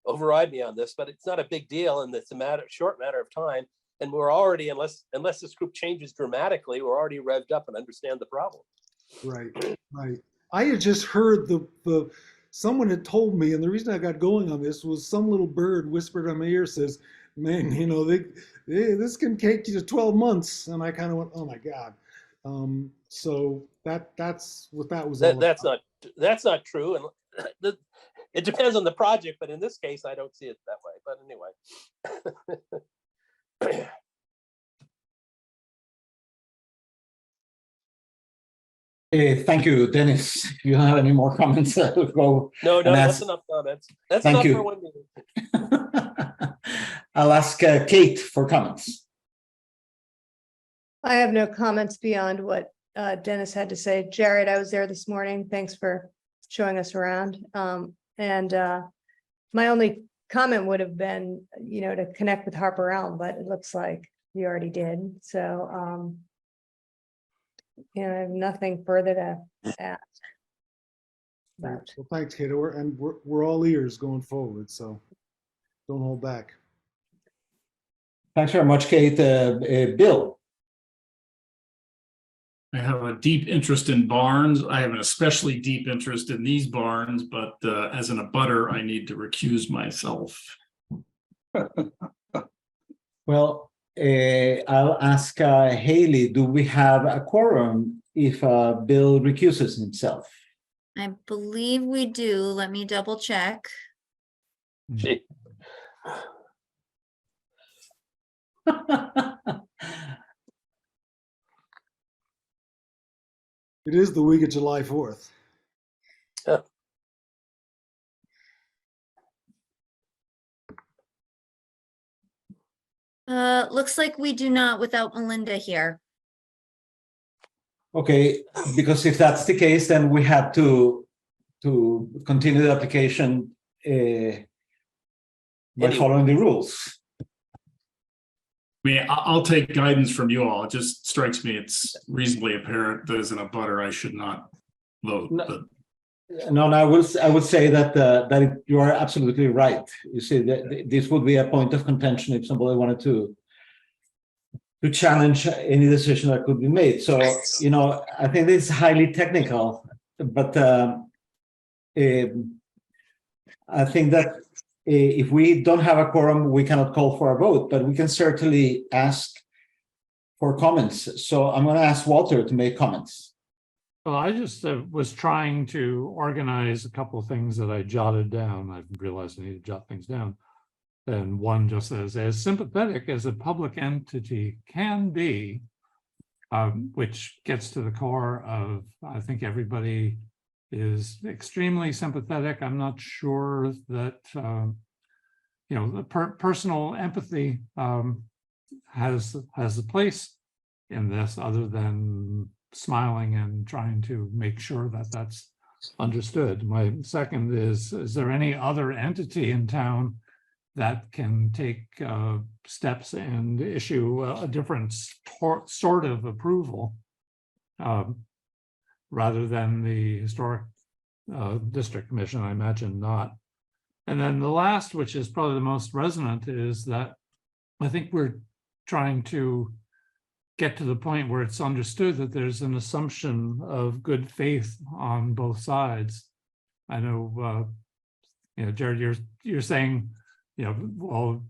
override me on this, but it's not a big deal. And it's a short matter of time. And we're already, unless this group changes dramatically, we're already revved up and understand the problem. Right, right. I had just heard someone had told me, and the reason I got going on this was some little bird whispered on my ear, says, man, you know, this can take you to 12 months. And I kind of went, oh my God. So that's what that was. That's not true. And it depends on the project, but in this case, I don't see it that way. But anyway. Thank you, Dennis. If you have any more comments, I'll go. No, that's enough comments. That's enough for one meeting. I'll ask Kate for comments. I have no comments beyond what Dennis had to say. Jared, I was there this morning. Thanks for showing us around. And my only comment would have been, you know, to connect with Harper Elm, but it looks like you already did. So, you know, I have nothing further to add. But well, thanks, Kate. We're all ears going forward, so don't hold back. Thanks very much, Kate. Bill. I have a deep interest in barns. I have an especially deep interest in these barns, but as an abutter, I need to recuse myself. Well, I'll ask Haley, do we have a quorum if Bill recuses himself? I believe we do. Let me double check. It is the week of July 4th. Looks like we do not without Melinda here. Okay, because if that's the case, then we have to continue the application by following the rules. I mean, I'll take guidance from you all. It just strikes me it's reasonably apparent that as an abutter, I should not vote. No, I would say that you are absolutely right. You see, that this would be a point of contention if somebody wanted to challenge any decision that could be made. So, you know, I think this is highly technical, but I think that if we don't have a quorum, we cannot call for a vote, but we can certainly ask for comments. So I'm going to ask Walter to make comments. Well, I just was trying to organize a couple of things that I jotted down. I realized I need to jot things down. And one just says, as sympathetic as a public entity can be, which gets to the core of, I think everybody is extremely sympathetic. I'm not sure that, you know, the personal empathy has a place in this other than smiling and trying to make sure that that's understood. My second is there any other entity in town that can take steps and issue a different sort of approval rather than the Historic District Commission? I imagine not. And then the last, which is probably the most resonant, is that I think we're trying to get to the point where it's understood that there's an assumption of good faith on both sides. I know, you know, Jared, you're saying, you know, well,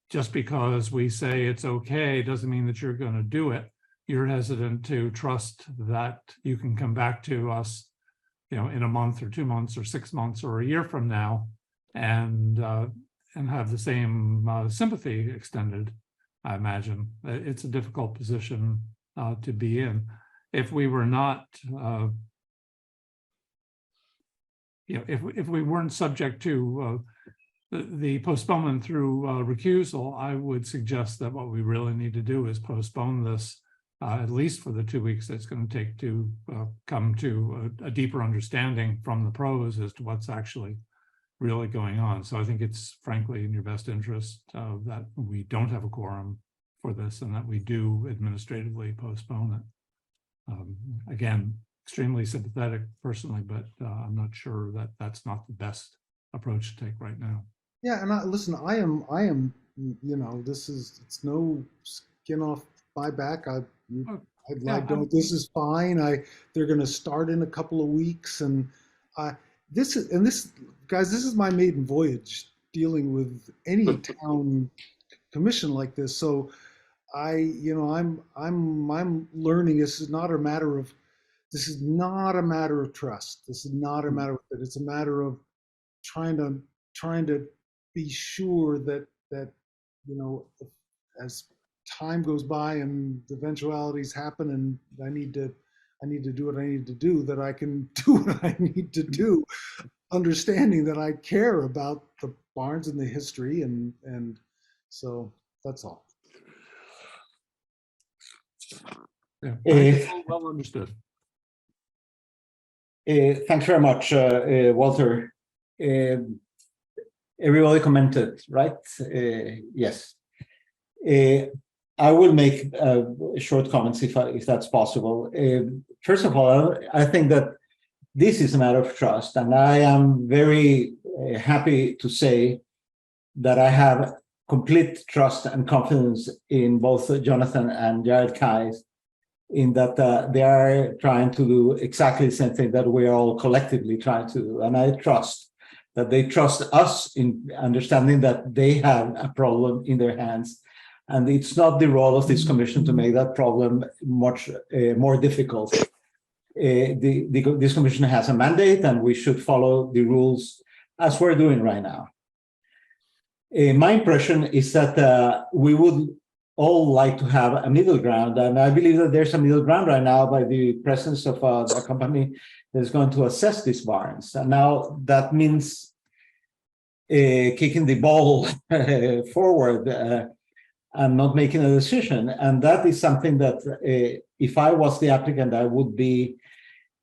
just because we say it's okay doesn't mean that you're going to do it. You're hesitant to trust that you can come back to us, you know, in a month or 2 months or 6 months or a year from now and have the same sympathy extended. I imagine. It's a difficult position to be in. If we were not, if we weren't subject to the postponement through recusal, I would suggest that what we really need to do is postpone this at least for the 2 weeks that's going to take to come to a deeper understanding from the pros as to what's actually really going on. So I think it's frankly in your best interest that we don't have a quorum for this and that we do administratively postpone it. Again, extremely sympathetic personally, but I'm not sure that that's not the best approach to take right now. Yeah, and listen, I am, it's no skin off my back. This is fine. They're going to start in a couple of weeks, and this is my maiden voyage dealing with any town commission like this. So I'm learning this is not a matter of trust. This is not a matter of it. It's a matter of trying to be sure that as time goes by and eventualities happen and I need to do what I need to do, that I can do what I need to do, understanding that I care about the barns and the history, and so that's all. Yeah, well understood. Thanks very much, Walter. Everybody commented, right? Yes. I will make short comments if that's possible. First of all, I think that this is a matter of trust, and I am very happy to say that I have complete trust and confidence in both Jonathan and Jared Kais, in that they are trying to do exactly the same thing that we are all collectively trying to do. And I trust that they trust us in understanding that they have a problem in their hands. And it's not the role of this commission to make that problem much more difficult. This commission has a mandate, and we should follow the rules as we're doing right now. My impression is that we would all like to have a middle ground, and I believe that there's a middle ground right now by the presence of a company that is going to assess these barns. And now that means kicking the ball forward and not making a decision. And that is something that if I was the applicant, I would be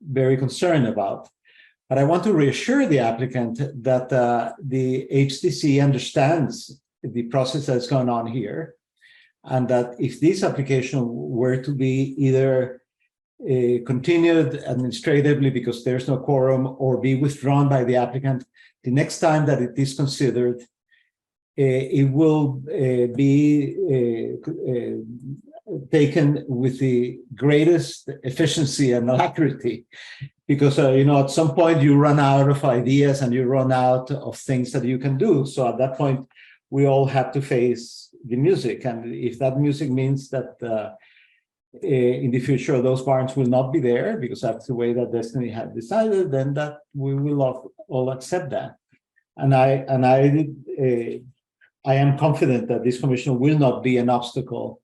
very concerned about. But I want to reassure the applicant that the HDC understands the process that's going on here, and that if this application were to be either continued administratively because there's no quorum, or be withdrawn by the applicant, the next time that it is considered, it will be taken with the greatest efficiency and alacrity, because at some point you run out of ideas and you run out of things that you can do. So at that point, we all have to face the music, and if that music means that in the future those barns will not be there because that's the way that destiny had decided, then that we will all accept that. And I am confident that this commission will not be an obstacle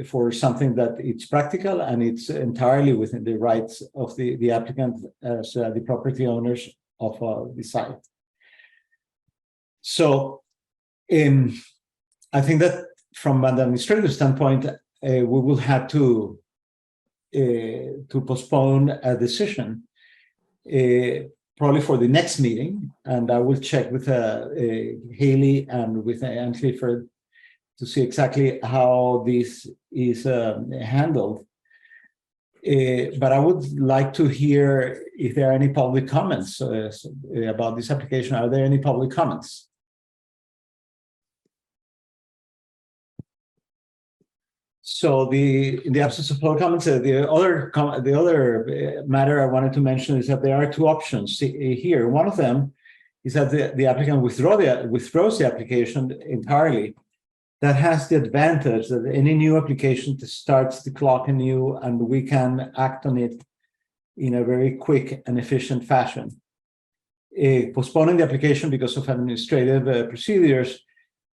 for something that it's practical and it's entirely within the rights of the applicant as the property owners of the site. So I think that from an administrative standpoint, we will have to postpone a decision probably for the next meeting, and I will check with Haley and with Ann Clifford to see exactly how this is handled. But I would like to hear if there are any public comments about this application. Are there any public comments? So in the absence of public comments, the other matter I wanted to mention is that there are two options here. One of them is that the applicant withdraws the application entirely. That has the advantage that any new application starts the clock anew, and we can act on it in a very quick and efficient fashion. Postponing the application because of administrative procedures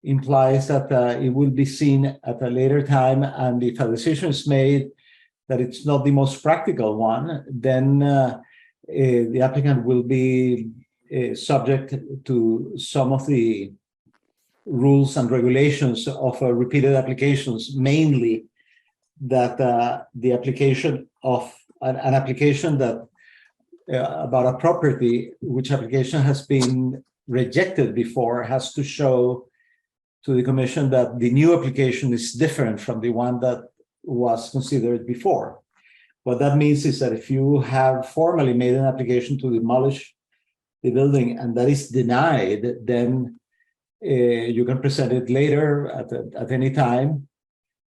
implies that it will be seen at a later time, and if a decision is made that it's not the most practical one, then the applicant will be subject to some of the rules and regulations of repeated applications, mainly that the application of an application that about a property which application has been rejected before has to show to the commission that the new application is different from the one that was considered before. What that means is that if you have formally made an application to demolish the building and that is denied, then you can present it later at any time,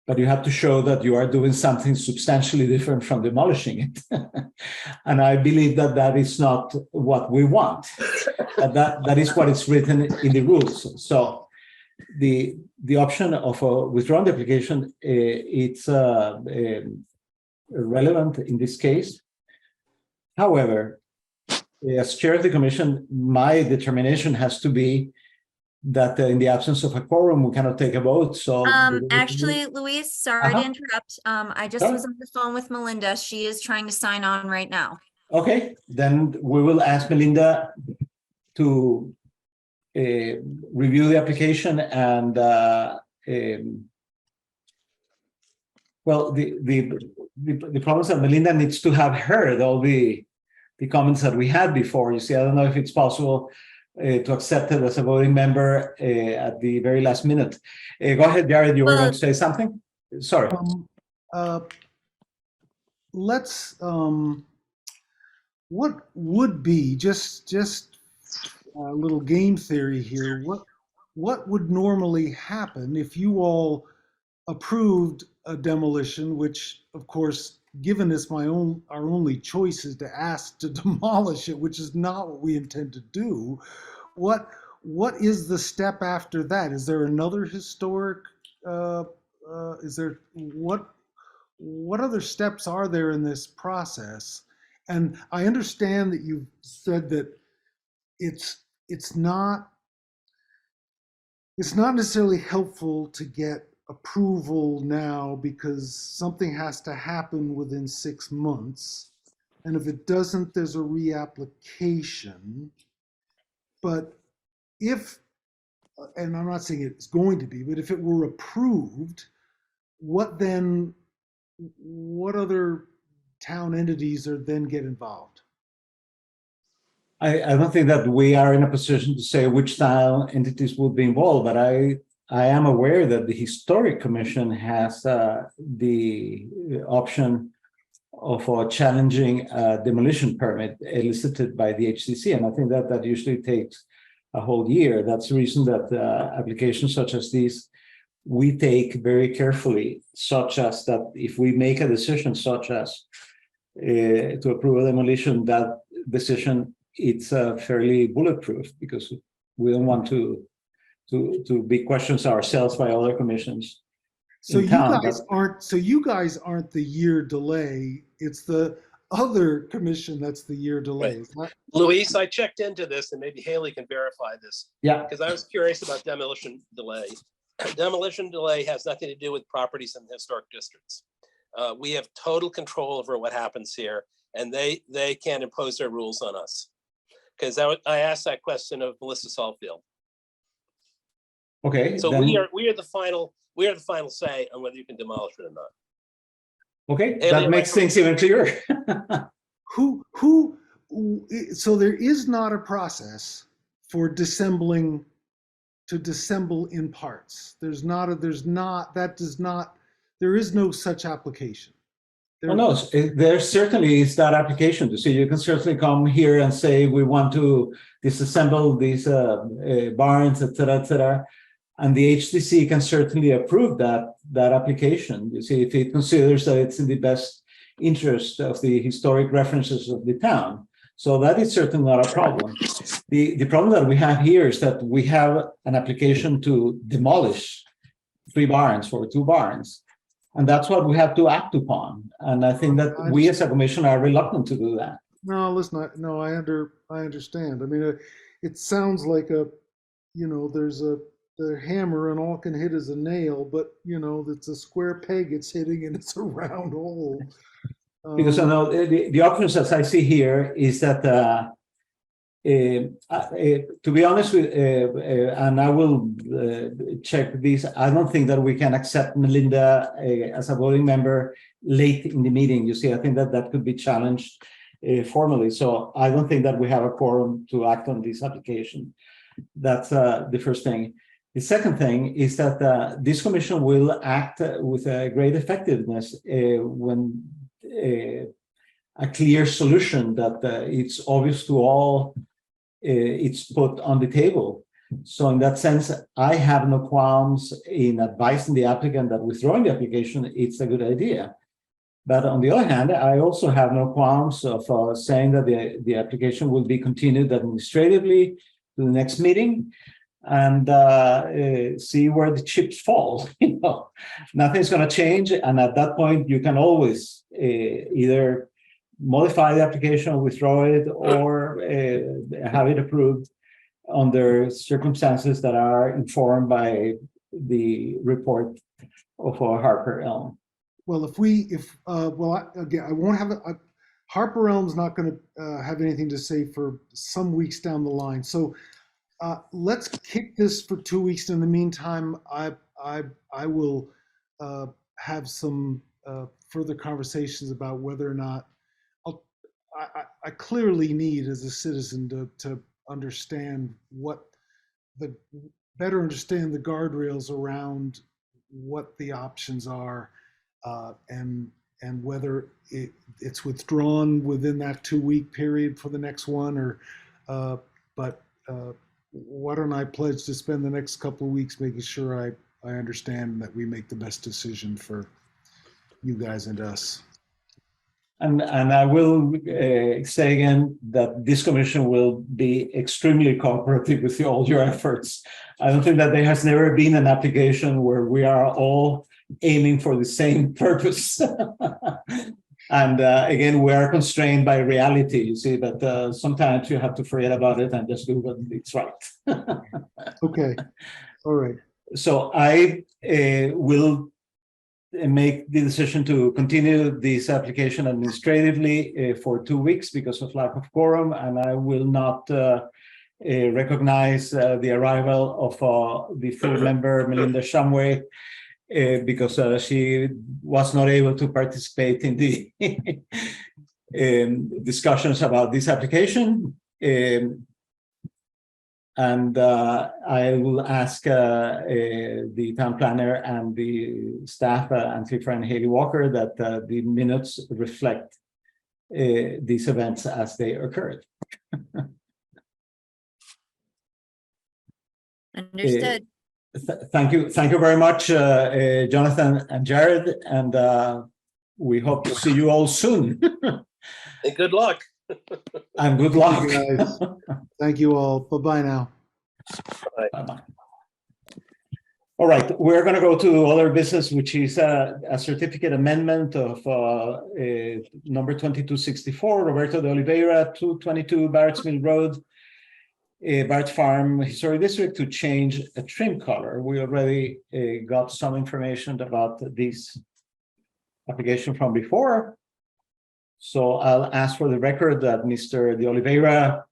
but you have to show that you are doing something substantially different from demolishing it. And I believe that that is not what we want. That is what is written in the rules. So the option of a withdrawn application, it's relevant in this case. However, as chair of the commission, my determination has to be that in the absence of a quorum, we cannot take a vote. So actually, Luis, sorry to interrupt. I just was on the phone with Melinda. She is trying to sign on right now. Okay, then we will ask Melinda to review the application and well, the problem is that Melinda needs to have heard all the comments that we had before. You see, I don't know if it's possible to accept it as a voting member at the very last minute. Go ahead, Jared, you were going to say something? Sorry. Let's, what would be, just a little game theory here, what would normally happen if you all approved a demolition, which of course, given it's our only choice is to ask to demolish it, which is not what we intend to do. What is the step after that? Is there another historic? Is there what other steps are there in this process? And I understand that you've said that it's not necessarily helpful to get approval now because something has to happen within 6 months. And if it doesn't, there's a reapplication. But if, and I'm not saying it's going to be, but if it were approved, what other town entities are then get involved? I don't think that we are in a position to say which town entities will be involved, but I am aware that the Historic Commission has the option of challenging a demolition permit elicited by the HCC, and I think that usually takes a whole year. That's the reason that applications such as these we take very carefully, such as that if we make a decision such as to approve a demolition, that decision it's fairly bulletproof because we don't want to be questions ourselves by other commissions. So you guys aren't the year delay. It's the other commission that's the year delay. Right. Luis, I checked into this, and maybe Haley can verify this. Yeah. Because I was curious about demolition delay. Demolition delay has nothing to do with properties in historic districts. We have total control over what happens here, and they can't impose their rules on us. Because I asked that question of Melissa Salfield. Okay. So we are the final say on whether you can demolish it or not. Okay, Haley, that makes things even clearer. So there is not a process for disassembling to disassemble in parts. There is no such application. No, there certainly is that application to see. You can certainly come here and say, we want to disassemble these barns, et cetera, and the HTC can certainly approve that application. You see, if it considers that it's in the best interest of the historic references of the town. So that is certainly not a problem. The problem that we have here is that we have an application to demolish 3 barns or 2 barns. And that's what we have to act upon. And I think that we as a commission are reluctant to do that. No, listen, no, I understand. I mean, it sounds like there's the hammer and all can hit is a nail, but you know, it's a square peg it's hitting and it's a round hole. Because I know the options as I see here is that, to be honest with, and I will check this, I don't think that we can accept Melinda as a voting member late in the meeting. You see, I think that that could be challenged formally. So I don't think that we have a quorum to act on this application. That's the first thing. The second thing is that this commission will act with great effectiveness when a clear solution that it's obvious to all, it's put on the table. So in that sense, I have no qualms in advising the applicant that withdrawing the application, it's a good idea. But on the other hand, I also have no qualms of saying that the application will be continued administratively to the next meeting and see where the chips fall. You know, nothing's going to change, and at that point, you can always either modify the application, or withdraw it, or have it approved under circumstances that are informed by the report of Harper Elm. Well, again, I won't have Harper Elm's not going to have anything to say for some weeks down the line. So let's kick this for 2 weeks. In the meantime, I will have some further conversations about whether or not I clearly need, as a citizen, to understand better understand the guardrails around what the options are, and whether it's withdrawn within that 2 week period for the next one, or but why don't I pledge to spend the next couple of weeks making sure I understand that we make the best decision for you guys and us. And I will say again that this commission will be extremely cooperative with all your efforts. I don't think that there has never been an application where we are all aiming for the same purpose. And again, we are constrained by reality, you see, but sometimes you have to forget about it and just do what it's right. Okay, all right. So I will make the decision to continue this application administratively for 2 weeks because of lack of quorum, and I will not recognize the arrival of the full member Melinda Shumway because she was not able to participate in the discussions about this application. And I will ask the town planner and the staff, Antifa and Haley Walker, that the minutes reflect these events as they occurred. Understood. Thank you very much, Jonathan and Jared, and we hope to see you all soon. And good luck. And good luck. Thank you, guys. Thank you all. Bye-bye now. Bye-bye. All right, we're going to go to other business, which is a certificate amendment of number 2264, Roberto de Oliveira, 222 Barrett's Mill Road, Barrett Farm Historic District, to change a trim color. We already got some information about this application from before. So I'll ask for the record that Mr. de Oliveira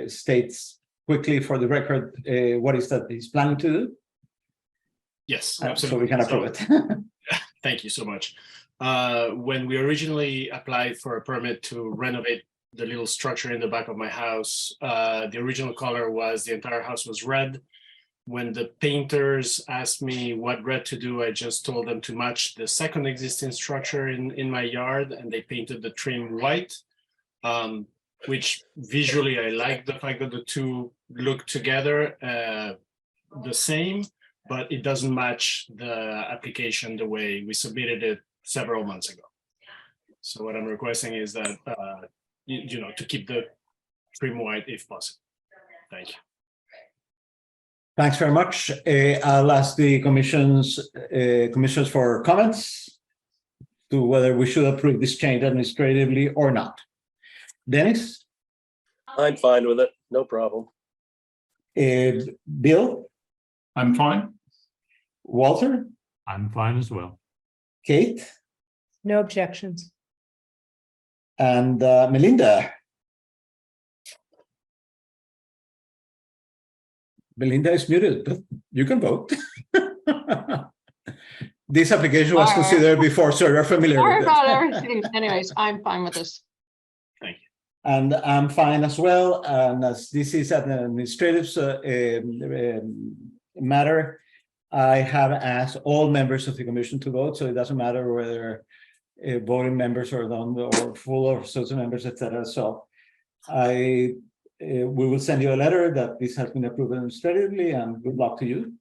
states quickly for the record what is that he's planning to do. Yes, So absolutely. we can approve it. Thank you so much. When we originally applied for a permit to renovate the little structure in the back of my house, the original color was the entire house was red. When the painters asked me what red to do, I just told them to match the second existing structure in my yard, and they painted the trim white, which visually I like the fact that the two look together the same, but it doesn't match the application the way we submitted it several months ago. So what I'm requesting is that, to keep the trim white if possible. Thank you. Thanks very much. I'll ask the commissioners for comments to whether we should approve this change administratively or not. Dennis? I'm fine with it. No problem. Bill? I'm fine. Walter, I'm fine as well. Kate, No objections. and Melinda. Melinda is muted, but you can vote. This application was All right. considered before, so you're familiar Sorry with about it. everything. Anyways, I'm fine with this. Thank you. And I'm fine as well. And as this is an administrative matter, I have asked all members of the commission to vote, so it doesn't matter whether voting members or non or full or associate members, etc. So we will send you a letter that this has been approved administratively, and good luck to you.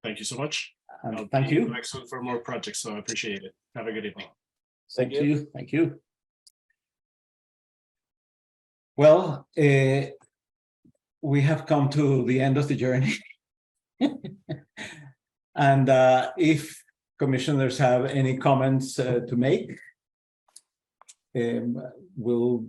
Thank you so much. And I'll thank be you. back soon for more projects, so I appreciate it. Have a good evening. Thank you. Thank you. Well, we have come to the end of the journey. And if commissioners have any comments to make, will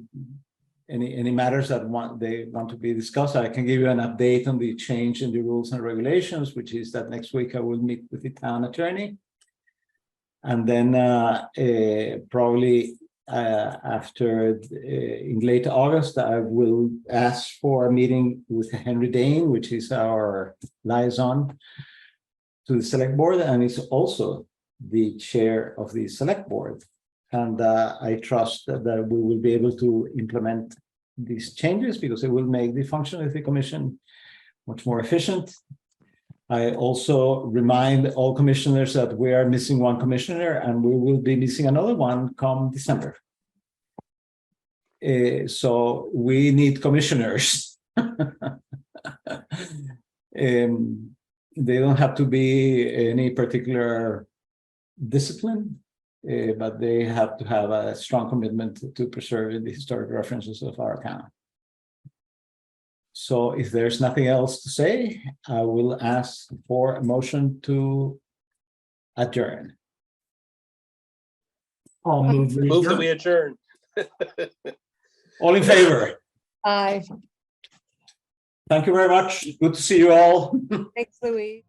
any matters that they want to be discussed, I can give you an update on the change in the rules and regulations, which is that next week I will meet with the town attorney. And then probably after in late August, I will ask for a meeting with Henry Dane, which is our liaison to the select board, and is also the chair of the select board. And I trust that we will be able to implement these changes because it will make the function of the commission much more efficient. I also remind all commissioners that we are missing one commissioner and we will be missing another one come December. So we need commissioners. They don't have to be any particular discipline, but they have to have a strong commitment to preserve the historic references of our town. So if there's nothing else to say, I will ask for a motion to adjourn. I'll move That we adjourn. All in favor? Aye. Thank you very much. Good to see you all. Thanks, Louise.